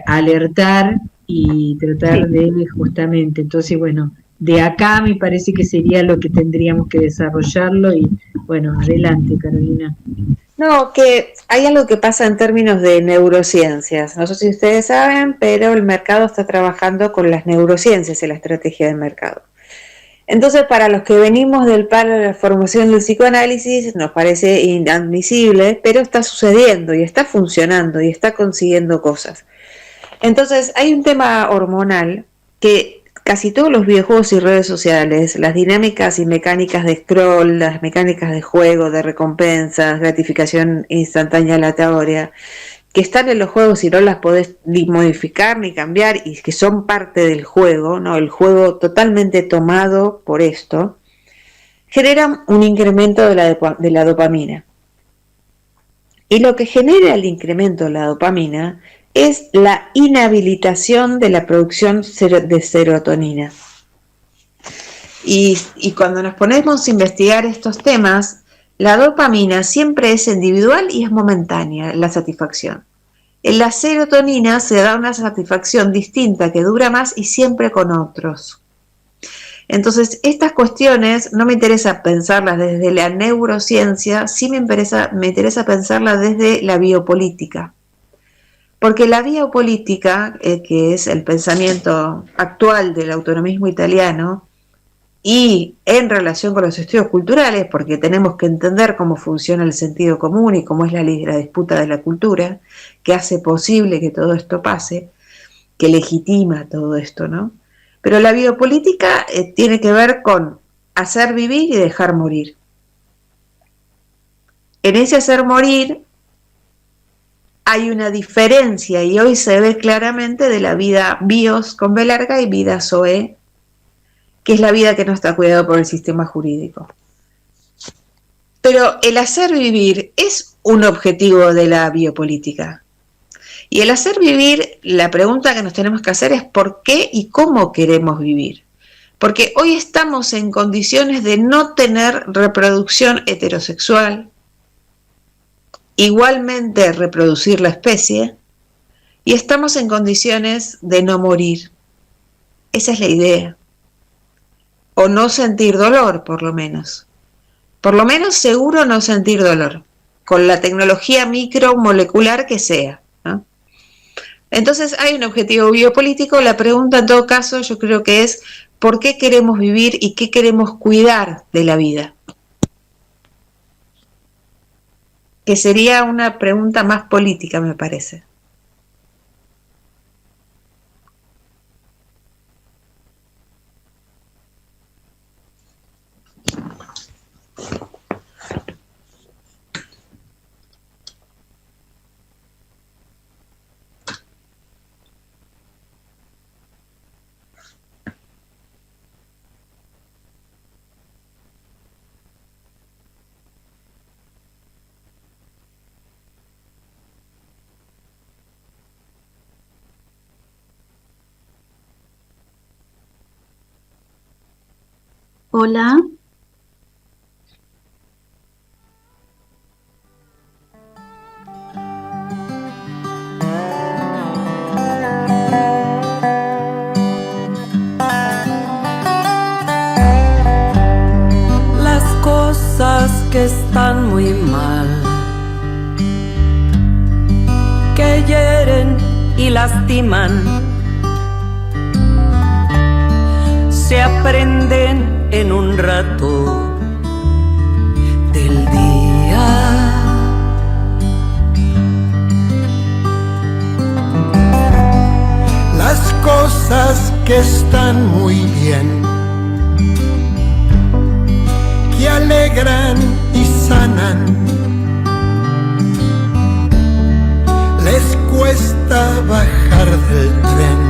alertar y tratar de justamente. Entonces, bueno, de acá me parece que sería lo que tendríamos que desarrollarlo y, bueno, adelante, Carolina. No, que hay algo que pasa en términos de neurociencias. No sé si ustedes saben, pero el mercado está trabajando con las neurociencias en la estrategia del mercado. Entonces, para los que venimos del palo de la formación del psicoanálisis, nos parece inadmisible, pero está sucediendo y está funcionando y está consiguiendo cosas. Entonces, hay un tema hormonal que casi todos los videojuegos y redes sociales, las dinámicas y mecánicas de scroll, las mecánicas de juego, de recompensas, gratificación instantánea aleatoria, que están en los juegos y no las podés ni modificar ni cambiar y que son parte del juego, ¿no? El juego totalmente tomado por esto, generan un incremento de la dopamina. Y lo que genera el incremento de la dopamina es la inhabilitación de la producción de serotonina. Y cuando nos ponemos a investigar estos temas, la dopamina siempre es individual y es momentánea, la satisfacción. En la serotonina se da una satisfacción distinta que dura más y siempre con otros. Entonces, estas cuestiones no me interesa pensarlas desde la neurociencia, sí me interesa pensarlas desde la biopolítica. Porque la biopolítica, que es el pensamiento actual del autonomismo italiano, y en relación con los estudios culturales, porque tenemos que entender cómo funciona el sentido común y cómo es la disputa de la cultura, que hace posible que todo esto pase, que legitima todo esto, ¿no? Pero la biopolítica tiene que ver con hacer vivir y dejar morir. En ese hacer morir hay una diferencia, y hoy se ve claramente, de la vida bios con B larga y vida zoe, que es la vida que no está cuidada por el sistema jurídico. Pero el hacer vivir es un objetivo de la biopolítica. Y el hacer vivir, la pregunta que nos tenemos que hacer es ¿por qué y cómo queremos vivir? Porque hoy estamos en condiciones de no tener reproducción heterosexual, igualmente reproducir la especie, y estamos en condiciones de no morir. Esa es la idea. O no sentir dolor, por lo menos. Por lo menos seguro no sentir dolor, con la tecnología micromolecular que sea, ¿no? Entonces hay un objetivo biopolítico. La pregunta en todo caso yo creo que es ¿por qué queremos vivir y qué queremos cuidar de la vida? Que sería una pregunta más política, me parece. Hola. Las cosas que están muy mal, que hieren y lastiman, se aprenden en un rato del día. Las cosas que están muy bien, que alegran y sanan, les cuesta bajar del tren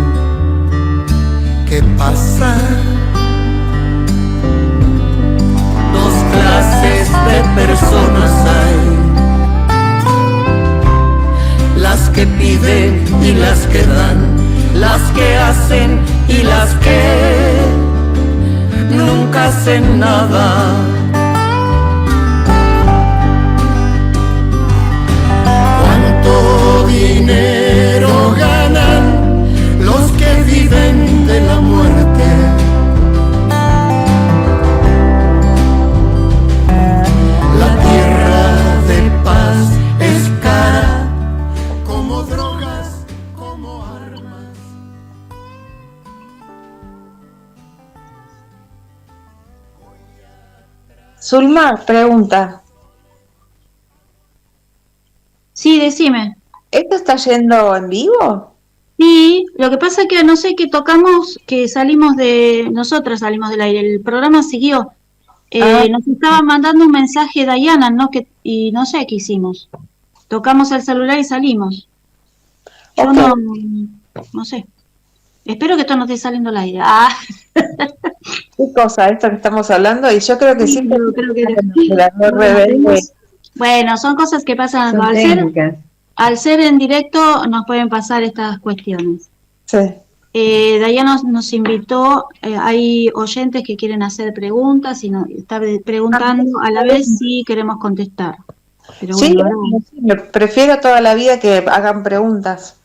que pasa. Dos clases de personas hay, las que piden y las que dan, las que hacen y las que nunca hacen nada. Cuánto dinero ganan los que viven de la muerte. La tierra de paz es cara como drogas, como armas. Zulma, pregunta. Sí, decime. ¿Esto está yendo en vivo? Sí, lo que pasa es que no sé qué tocamos, que nosotras salimos del aire, el programa siguió. Nos estaba mandando un mensaje Dayana, ¿no? Y no sé qué hicimos. Tocamos el celular y salimos. Yo no sé. Espero que esto no esté saliendo al aire. ¿Qué cosa esto que estamos hablando? Y yo creo que sí. Creo que Bueno, son cosas que pasan. Son técnicas. Al ser en directo nos pueden pasar estas cuestiones. Sí. Dayana nos invitó, hay oyentes que quieren hacer preguntas y nos está preguntando a la vez si queremos contestar. Pero sí, bueno, me prefiero toda la vida que hagan preguntas.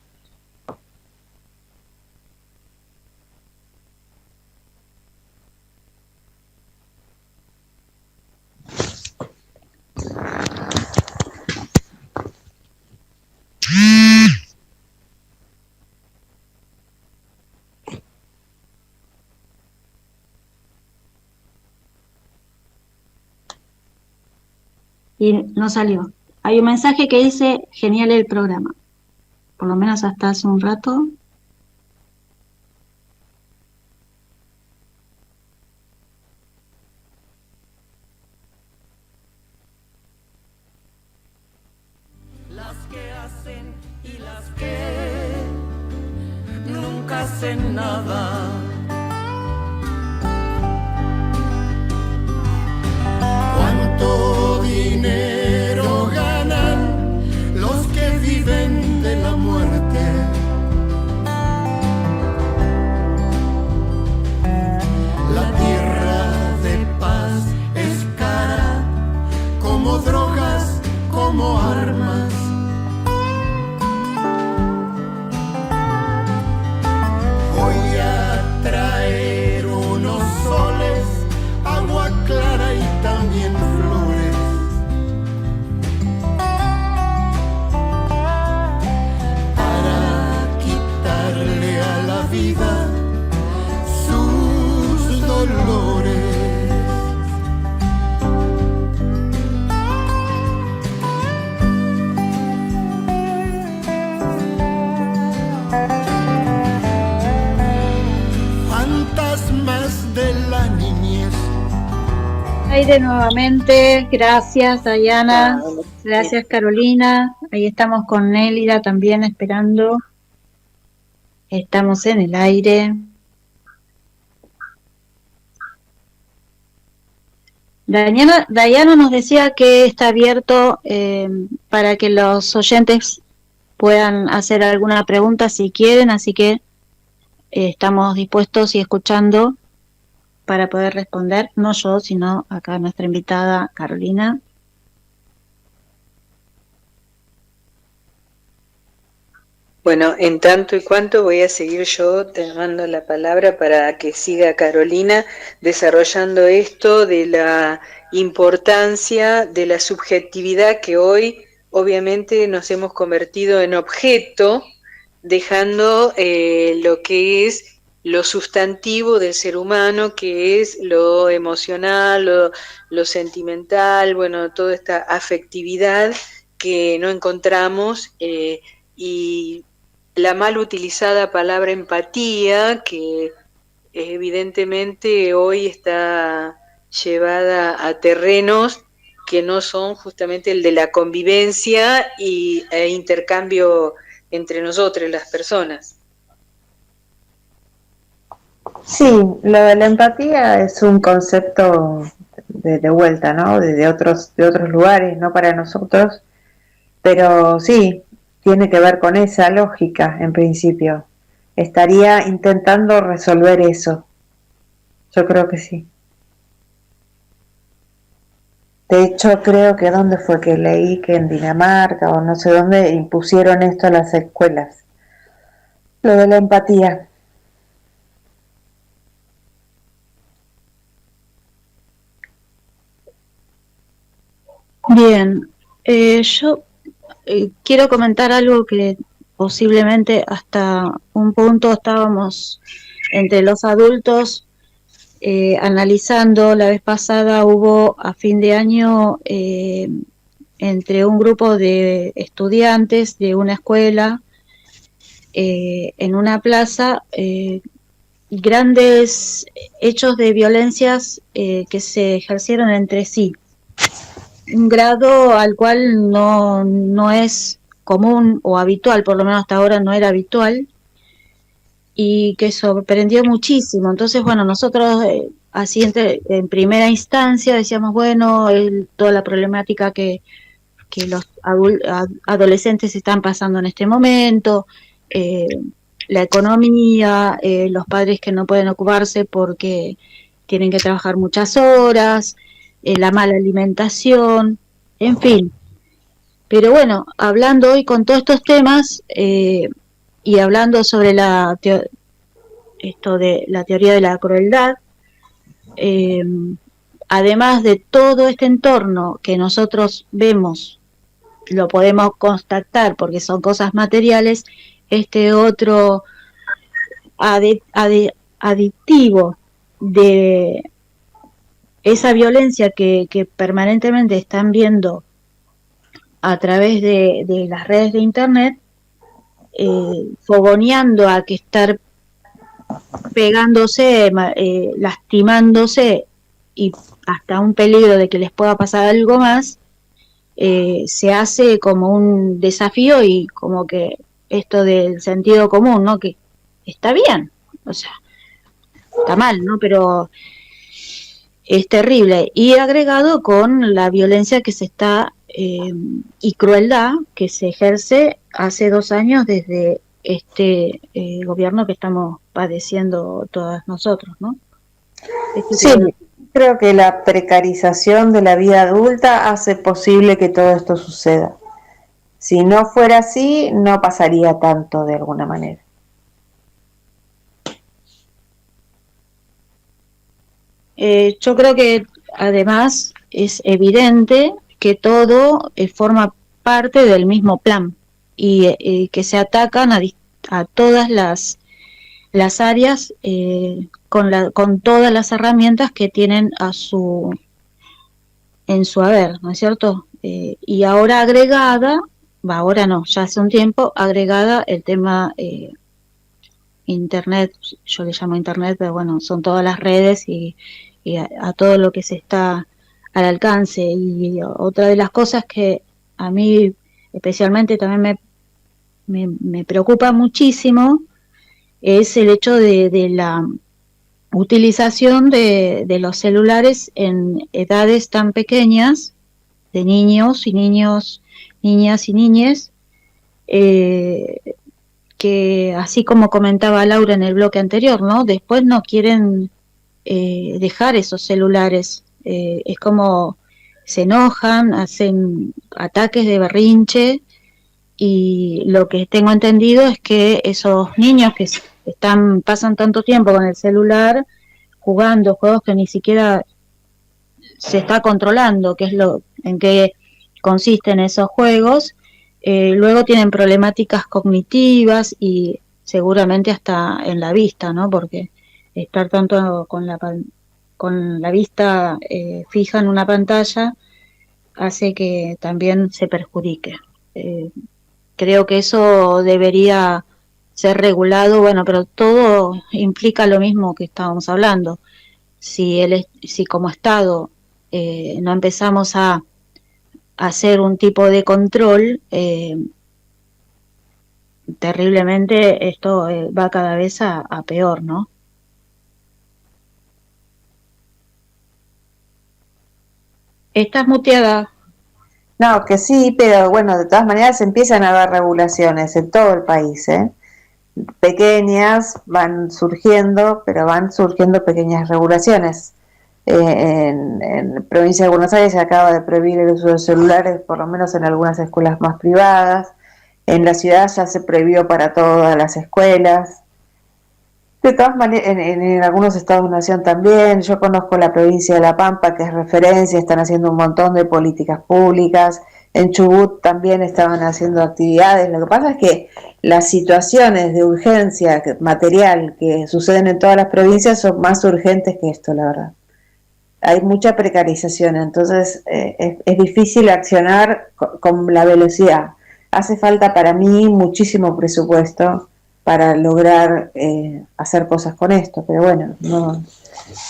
y no salió. Hay un mensaje que dice, genial el programa. Por lo menos hasta hace un rato. Las que hacen y las que nunca hacen nada. ¿Cuánto dinero ganan los que viven de la muerte? La tierra de paz es cara como drogas, como armas. Voy a traer unos soles, agua clara y también flores, para quitarle a la vida sus dolores. Fantasmas de la niñez. Aire nuevamente, gracias Dayana, gracias Carolina, ahí estamos con Nélida también esperando, estamos en el aire. Dayana nos decía que está abierto para que los oyentes puedan hacer alguna pregunta si quieren, así que estamos dispuestos y escuchando para poder responder, no yo, sino acá nuestra invitada Carolina. Bueno, en tanto y cuanto voy a seguir yo tomando la palabra para que siga Carolina desarrollando esto de la importancia de la subjetividad que hoy obviamente nos hemos convertido en objeto, dejando lo que es lo sustantivo del ser humano, que es lo emocional, lo sentimental, bueno, toda esta afectividad que no encontramos, y la mal utilizada palabra empatía, que evidentemente hoy está llevada a terrenos que no son justamente el de la convivencia e intercambio entre nosotros, las personas. Sí, lo de la empatía es un concepto de vuelta, ¿no? De otros lugares, no para nosotros, pero sí, tiene que ver con esa lógica en principio. Estaría intentando resolver eso. Yo creo que sí. De hecho, creo que dónde fue que leí que en Dinamarca o no sé dónde impusieron esto a las escuelas, lo de la empatía. Bien, yo quiero comentar algo que posiblemente hasta un punto estábamos entre los adultos analizando. La vez pasada hubo a fin de año entre un grupo de estudiantes de una escuela en una plaza grandes hechos de violencias que se ejercieron entre sí. Un grado al cual no es común o habitual, por lo menos hasta ahora no era habitual, y que sorprendió muchísimo. Entonces, bueno, nosotros así en primera instancia decíamos, bueno, toda la problemática que los adolescentes están pasando en este momento, la economía, los padres que no pueden ocuparse porque tienen que trabajar muchas horas, la mala alimentación, en fin. Pero bueno, hablando hoy con todos estos temas y hablando sobre esto de la teoría de la crueldad, además de todo este entorno que nosotros vemos, lo podemos constatar porque son cosas materiales, este otro aditivo de esa violencia que permanentemente están viendo a través de las redes de internet, fogoneando a que estar pegándose, lastimándose y hasta un peligro de que les pueda pasar algo más, se hace como un desafío y como que esto del sentido común, ¿no? Que está bien, o sea, está mal, ¿no? Pero es terrible. Y agregado con la violencia que se está y crueldad que se ejerce hace 2 años desde este gobierno que estamos padeciendo todas nosotros, ¿no? Sí, creo que la precarización de la vida adulta hace posible que todo esto suceda. Si no fuera así, no pasaría tanto de alguna manera. Yo creo que además es evidente que todo forma parte del mismo plan y que se atacan a todas las áreas con todas las herramientas que tienen en su haber, ¿no es cierto? Y ahora ahora no, ya hace un tiempo agregada el tema internet, yo le llamo internet, pero bueno, son todas las redes y a todo lo que se está al alcance. Y otra de las cosas que a mí especialmente también me preocupa muchísimo es el hecho de la utilización de los celulares en edades tan pequeñas, de niños y niñas y niñes, que así como comentaba Laura en el bloque anterior, ¿no? Después no quieren dejar esos celulares, es como se enojan, hacen ataques de berrinche, y lo que tengo entendido es que esos niños que pasan tanto tiempo con el celular jugando juegos que ni siquiera se está controlando en qué consisten esos juegos, luego tienen problemáticas cognitivas y seguramente hasta en la vista, ¿no? Porque estar tanto con la vista fija en una pantalla hace que también se perjudique. Creo que eso debería ser regulado, bueno, pero todo implica lo mismo que estábamos hablando. Si como Estado no empezamos a hacer un tipo de control, terriblemente esto va cada vez a peor, ¿no? ¿Estás muteada? No, que sí, pero bueno, de todas maneras empiezan a haber regulaciones en todo el país, ¿eh? Pequeñas van surgiendo, pero van surgiendo pequeñas regulaciones. En provincia de Buenos Aires se acaba de prohibir el uso de celulares, por lo menos en algunas escuelas más privadas. En la ciudad ya se prohibió para todas las escuelas. De todas maneras, en algunos estados de nación también. Yo conozco la provincia de La Pampa, que es referencia, están haciendo un montón de políticas públicas. En Chubut también estaban haciendo actividades. Lo que pasa es que las situaciones de urgencia material que suceden en todas las provincias son más urgentes que esto, la verdad. Hay mucha precarización, entonces es difícil accionar con la velocidad. Hace falta para mí muchísimo presupuesto para lograr hacer cosas con esto, pero bueno, no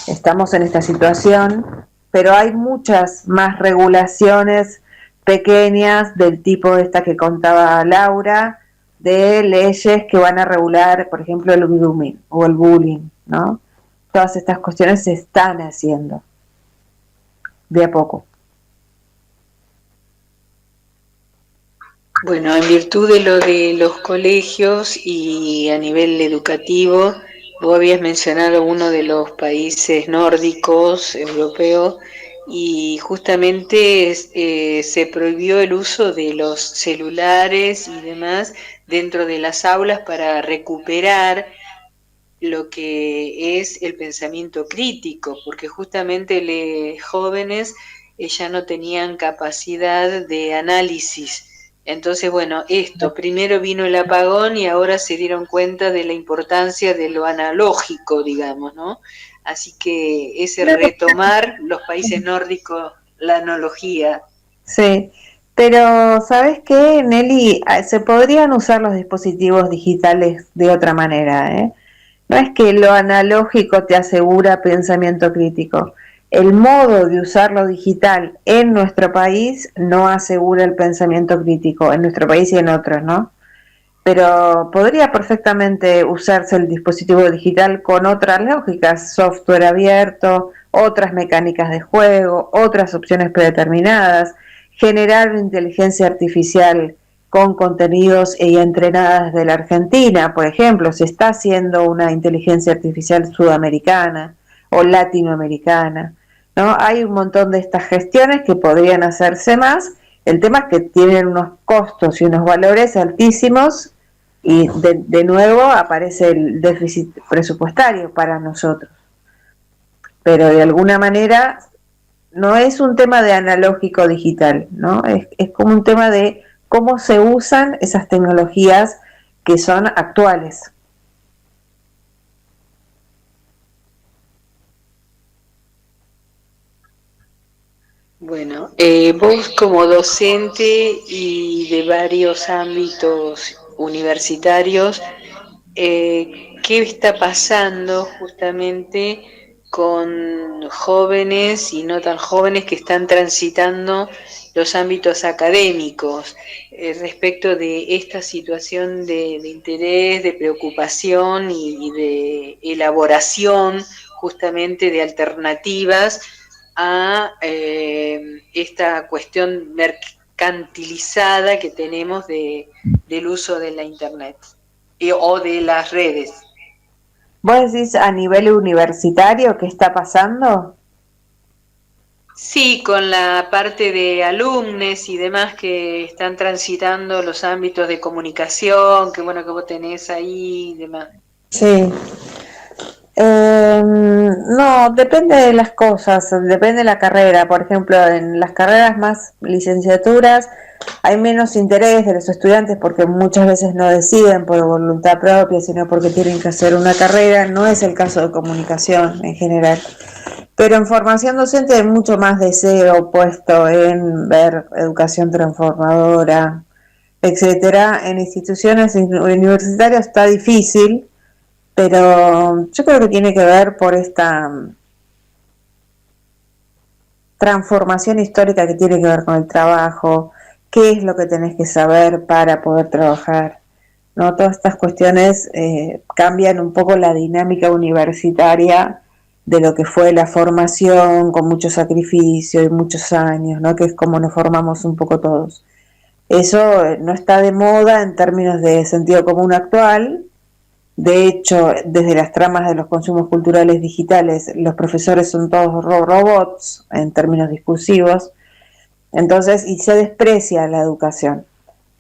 estamos en esta situación, pero hay muchas más regulaciones pequeñas del tipo esta que contaba Laura, de leyes que van a regular, por ejemplo, el grooming o el bullying, ¿no? Todas estas cuestiones se están haciendo de a poco. Bueno, en virtud de lo de los colegios y a nivel educativo, vos habías mencionado uno de los países nórdicos, europeos, y justamente se prohibió el uso de los celulares y demás dentro de las aulas para recuperar lo que es el pensamiento crítico, porque justamente los jóvenes ya no tenían capacidad de análisis. Entonces, bueno, primero vino el apagón y ahora se dieron cuenta de la importancia de lo analógico, digamos, ¿no? Así que ese retomar los países nórdicos, la analogía. Sí, pero ¿sabes qué, Nelly? Se podrían usar los dispositivos digitales de otra manera, ¿eh? No es que lo analógico te asegura pensamiento crítico. El modo de usar lo digital en nuestro país no asegura el pensamiento crítico, en nuestro país y en otros, ¿no? Pero podría perfectamente usarse el dispositivo digital con otras lógicas, software abierto, otras mecánicas de juego, otras opciones predeterminadas, generar una inteligencia artificial con contenidos y entrenadas de la Argentina, por ejemplo, se está haciendo una inteligencia artificial sudamericana o latinoamericana, ¿no? Hay un montón de estas gestiones que podrían hacerse más. El tema es que tienen unos costos y unos valores altísimos y de nuevo aparece el déficit presupuestario para nosotros. Pero de alguna manera no es un tema de analógico digital, ¿no? Es como un tema de cómo se usan esas tecnologías que son actuales. Bueno, vos como docente y de varios ámbitos universitarios, ¿qué está pasando justamente con jóvenes y no tan jóvenes que están transitando los ámbitos académicos respecto de esta situación de interés, de preocupación y de elaboración justamente de alternativas a esta cuestión mercantilizada que tenemos del uso de la internet o de las redes? ¿Vos decís a nivel universitario qué está pasando? Sí, con la parte de alumnos y demás que están transitando los ámbitos de comunicación, que bueno que vos tenés ahí y demás. Sí. No, depende de las cosas, depende de la carrera. Por ejemplo, en las carreras más licenciaturas hay menos interés de los estudiantes porque muchas veces no deciden por voluntad propia, sino porque tienen que hacer una carrera. No es el caso de comunicación en general. Pero en formación docente hay mucho más deseo puesto en ver educación transformadora, etcétera. En instituciones universitarias está difícil, pero yo creo que tiene que ver por esta transformación histórica que tiene que ver con el trabajo, qué es lo que tenés que saber para poder trabajar, ¿no? Todas estas cuestiones cambian un poco la dinámica universitaria de lo que fue la formación con mucho sacrificio y muchos años, ¿no? Que es como nos formamos un poco todos. Eso no está de moda en términos de sentido común actual, De hecho, desde las tramas de los consumos culturales digitales, los profesores son todos robots en términos discursivos, entonces, y se desprecia la educación.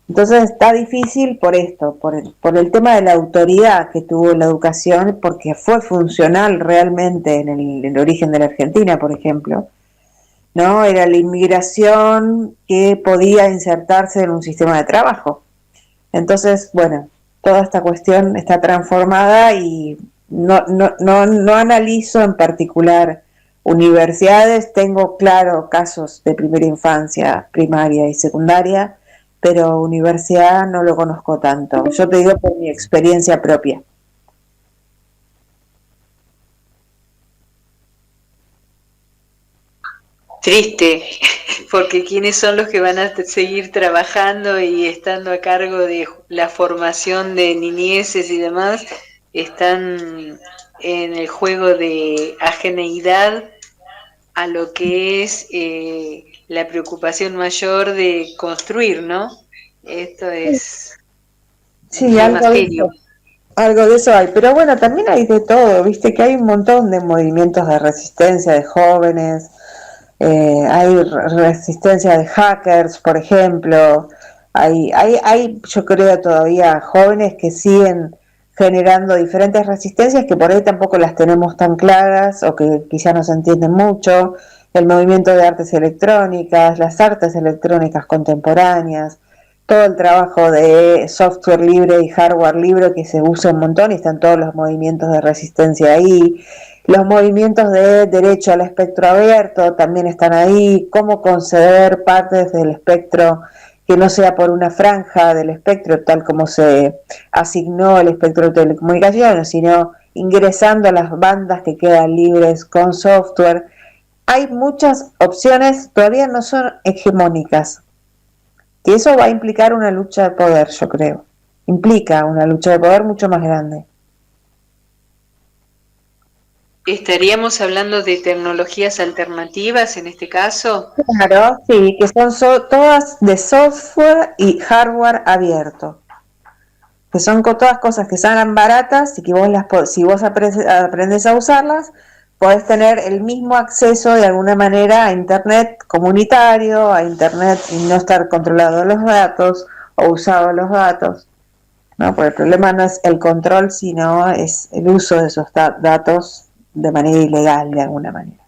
Entonces está difícil por esto, por el tema de la autoridad que tuvo la educación, porque fue funcional realmente en el origen de la Argentina, por ejemplo, ¿no? Era la inmigración que podía insertarse en un sistema de trabajo. Entonces, bueno, toda esta cuestión está transformada y no analizo en particular universidades, tengo claro casos de primera infancia, primaria y secundaria, pero universidad no lo conozco tanto. Yo te digo por mi experiencia propia. Triste, porque ¿quiénes son los que van a seguir trabajando y estando a cargo de la formación de niñeces y demás? Están en el juego de ajeneidad a lo que es la preocupación mayor de construir, ¿no? Esto es Sí, algo de eso hay, pero bueno, también hay de todo, viste que hay un montón de movimientos de resistencia de jóvenes, hay resistencia de hackers, por ejemplo, hay yo creo todavía jóvenes que siguen generando diferentes resistencias que por ahí tampoco las tenemos tan claras o que quizá no se entienden mucho, el movimiento de artes electrónicas, las artes electrónicas contemporáneas, todo el trabajo de software libre y hardware libre que se usa un montón y están todos los movimientos de resistencia ahí. Los movimientos de derecho al espectro abierto también están ahí, cómo conceder partes del espectro que no sea por una franja del espectro, tal como se asignó el espectro de telecomunicaciones, sino ingresando a las bandas que quedan libres con software. Hay muchas opciones, todavía no son hegemónicas, que eso va a implicar una lucha de poder, yo creo. Implica una lucha de poder mucho más grande. ¿Estaríamos hablando de tecnologías alternativas en este caso? Claro, sí, que son todas de software y hardware abierto. Que son todas cosas que salgan baratas y que si vos aprendes a usarlas, podés tener el mismo acceso de alguna manera a Internet comunitario, a Internet y no estar controlado los datos o usado los datos. ¿No? Porque el problema no es el control, sino es el uso de esos datos de manera ilegal, de alguna manera.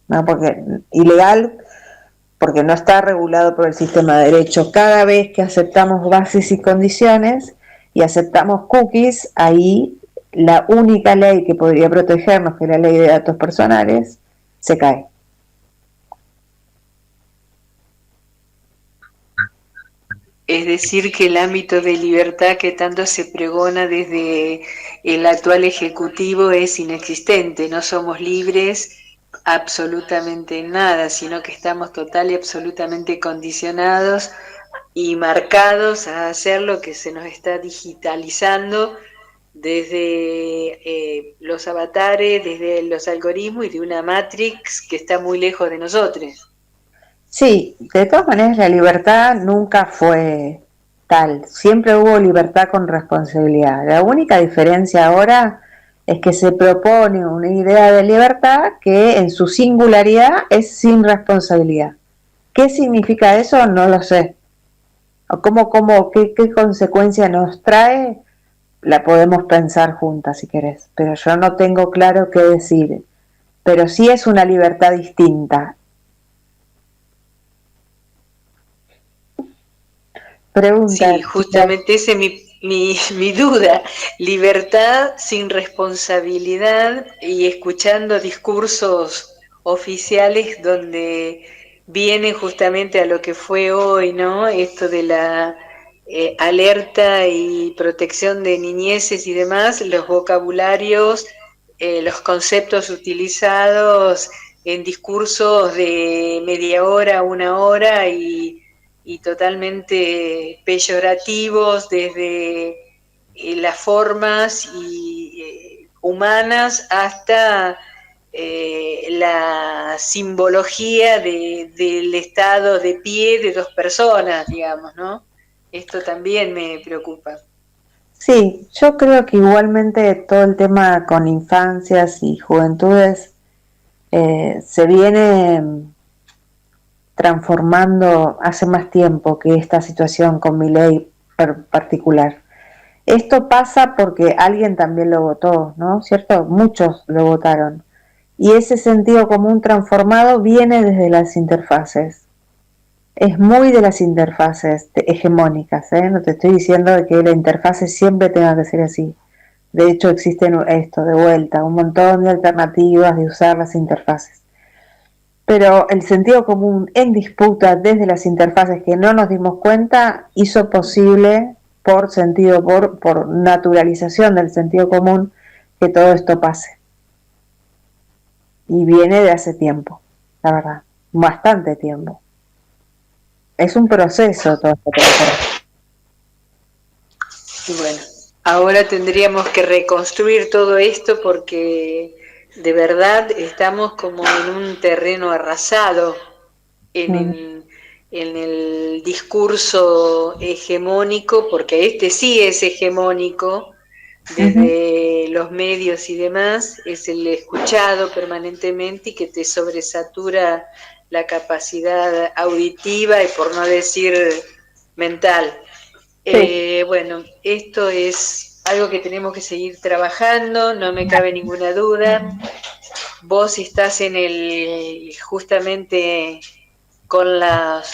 ¿No? Porque ilegal, porque no está regulado por el sistema de derecho. Cada vez que aceptamos bases y condiciones y aceptamos cookies, ahí la única ley que podría protegernos, que es la ley de datos personales, se cae. Es decir, que el ámbito de libertad que tanto se pregona desde el actual Ejecutivo es inexistente. No somos libres absolutamente en nada, sino que estamos total y absolutamente condicionados y marcados a hacer lo que se nos está digitalizando desde los avatares, desde los algoritmos y de una Matrix que está muy lejos de nosotros. Sí, de todas maneras la libertad nunca fue tal, siempre hubo libertad con responsabilidad. La única diferencia ahora es que se propone una idea de libertad que en su singularidad es sin responsabilidad. ¿Qué significa eso? No lo sé. O qué consecuencia nos trae, la podemos pensar juntas si querés, pero yo no tengo claro qué decir. Pero sí es una libertad distinta. Pregunta. Sí, justamente esa es mi duda. Libertad sin responsabilidad y escuchando discursos oficiales donde vienen justamente a lo que fue hoy, ¿no? Esto de la alerta y protección de niñeces y demás, los vocabularios, los conceptos utilizados en discursos de media hora, una hora y totalmente peyorativos desde las formas humanas hasta la simbología del estado de pie de dos personas, digamos, ¿no? Esto también me preocupa. Sí, yo creo que igualmente todo el tema con infancias y juventudes se viene transformando hace más tiempo que esta situación con mi ley particular. Esto pasa porque alguien también lo votó, ¿no? ¿Cierto? Muchos lo votaron. Y ese sentido común transformado viene desde las interfaces. Es muy de las interfaces hegemónicas, ¿eh? No te estoy diciendo de que la interfase siempre tenga que ser así. De hecho, existen esto, de vuelta, un montón de alternativas de usar las interfaces. Pero el sentido común en disputa desde las interfaces que no nos dimos cuenta hizo posible, por naturalización del sentido común, que todo esto pase. Y viene de hace tiempo, la verdad, bastante tiempo. Es un proceso todo esto. Y bueno, ahora tendríamos que reconstruir todo esto porque de verdad estamos como en un terreno arrasado en el discurso hegemónico, porque este sí es hegemónico desde los medios y demás, es el escuchado permanentemente y que te sobresatura la capacidad auditiva y por no decir mental. Sí. Bueno, esto es algo que tenemos que seguir trabajando, no me cabe ninguna duda. Vos estás justamente con las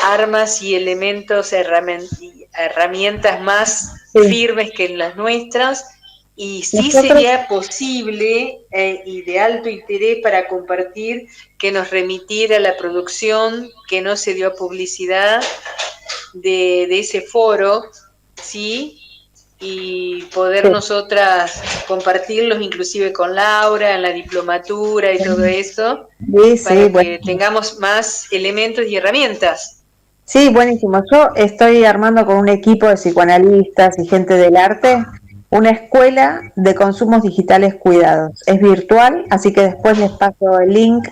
armas y elementos, herramientas más firmes que las nuestras, y sí sería posible y de alto interés para compartir que nos remitiera la producción que no se dio a publicidad de ese foro, ¿sí? Y poder nosotras compartirlos inclusive con Laura en la diplomatura y todo eso, para que tengamos más elementos y herramientas. Sí, buenísimo. Yo estoy armando con un equipo de psicoanalistas y gente del arte una escuela de consumos digitales cuidados. Es virtual, así que después les paso el link.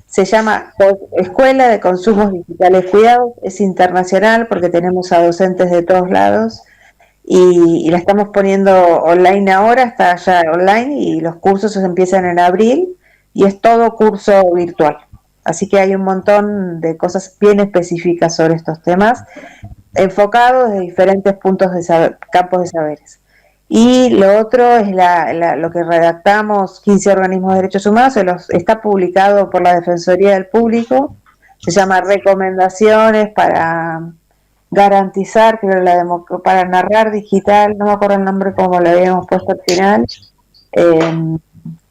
Se llama Escuela de Consumos Digitales Cuidados, es internacional porque tenemos a docentes de todos lados y la estamos poniendo online ahora, está ya online y los cursos empiezan en abril y es todo curso virtual. Así que hay un montón de cosas bien específicas sobre estos temas, enfocados desde diferentes puntos de campos de saberes. Y lo otro es lo que redactamos 15 organismos de derechos humanos, está publicado por la Defensoría del Público, se llama Recomendaciones para garantizar, para narrar digital, no me acuerdo el nombre como lo habíamos puesto al final,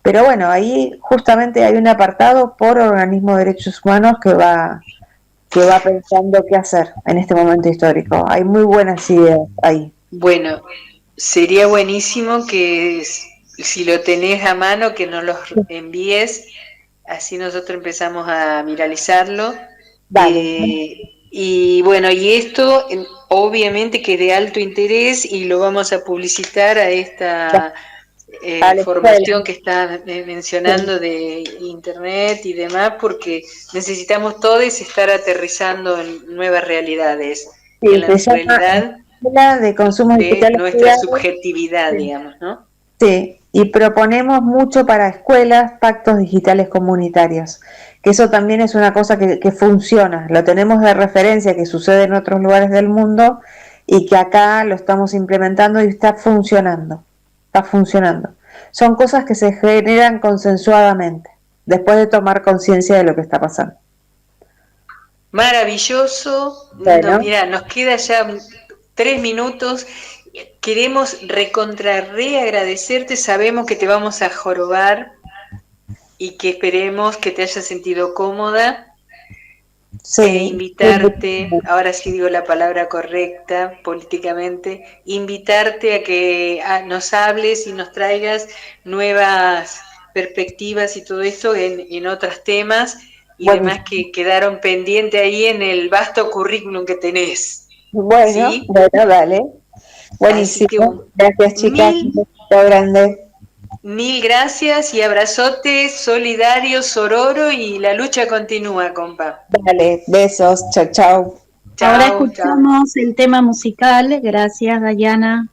pero bueno, ahí justamente hay un apartado por organismo de derechos humanos que va pensando qué hacer en este momento histórico. Hay muy buenas ideas ahí. Bueno, sería buenísimo que si lo tenés a mano, que nos los envíes, así nosotros empezamos a viralizarlo. Y bueno, y esto obviamente que es de alto interés y lo vamos a publicitar a esta formación que está mencionando de internet y demás, porque necesitamos todos estar aterrizando en nuevas realidades, en la realidad de consumos digitales nuestra cuidados. Subjetividad, digamos, ¿no? Sí, y proponemos mucho para escuelas pactos digitales comunitarios, que eso también es una cosa que funciona, lo tenemos de referencia, que sucede en otros lugares del mundo y que acá lo estamos implementando y está funcionando. Son cosas que se generan consensuadamente, después de tomar conciencia de lo que está pasando. Maravilloso. Bueno. No, mira, nos queda ya 3 minutos. Queremos agradecerte, sabemos que te vamos a jorobar y que esperemos que te hayas sentido cómoda. Invitarte, ahora sí digo la palabra correcta políticamente, invitarte a que nos hables y nos traigas nuevas perspectivas y todo esto en otros temas y demás que quedaron pendientes ahí en el vasto currículum que tenés. Bueno, ¿sí? Bueno, dale. Buenísimo. Gracias, chicas. Un beso grande. Mil gracias y abrazote solidario, sororo, y la lucha continúa, compa. Dale, besos. Chao, chao. Ahora escuchamos el tema musical. Gracias, Dayana.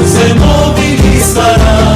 Se movilizará.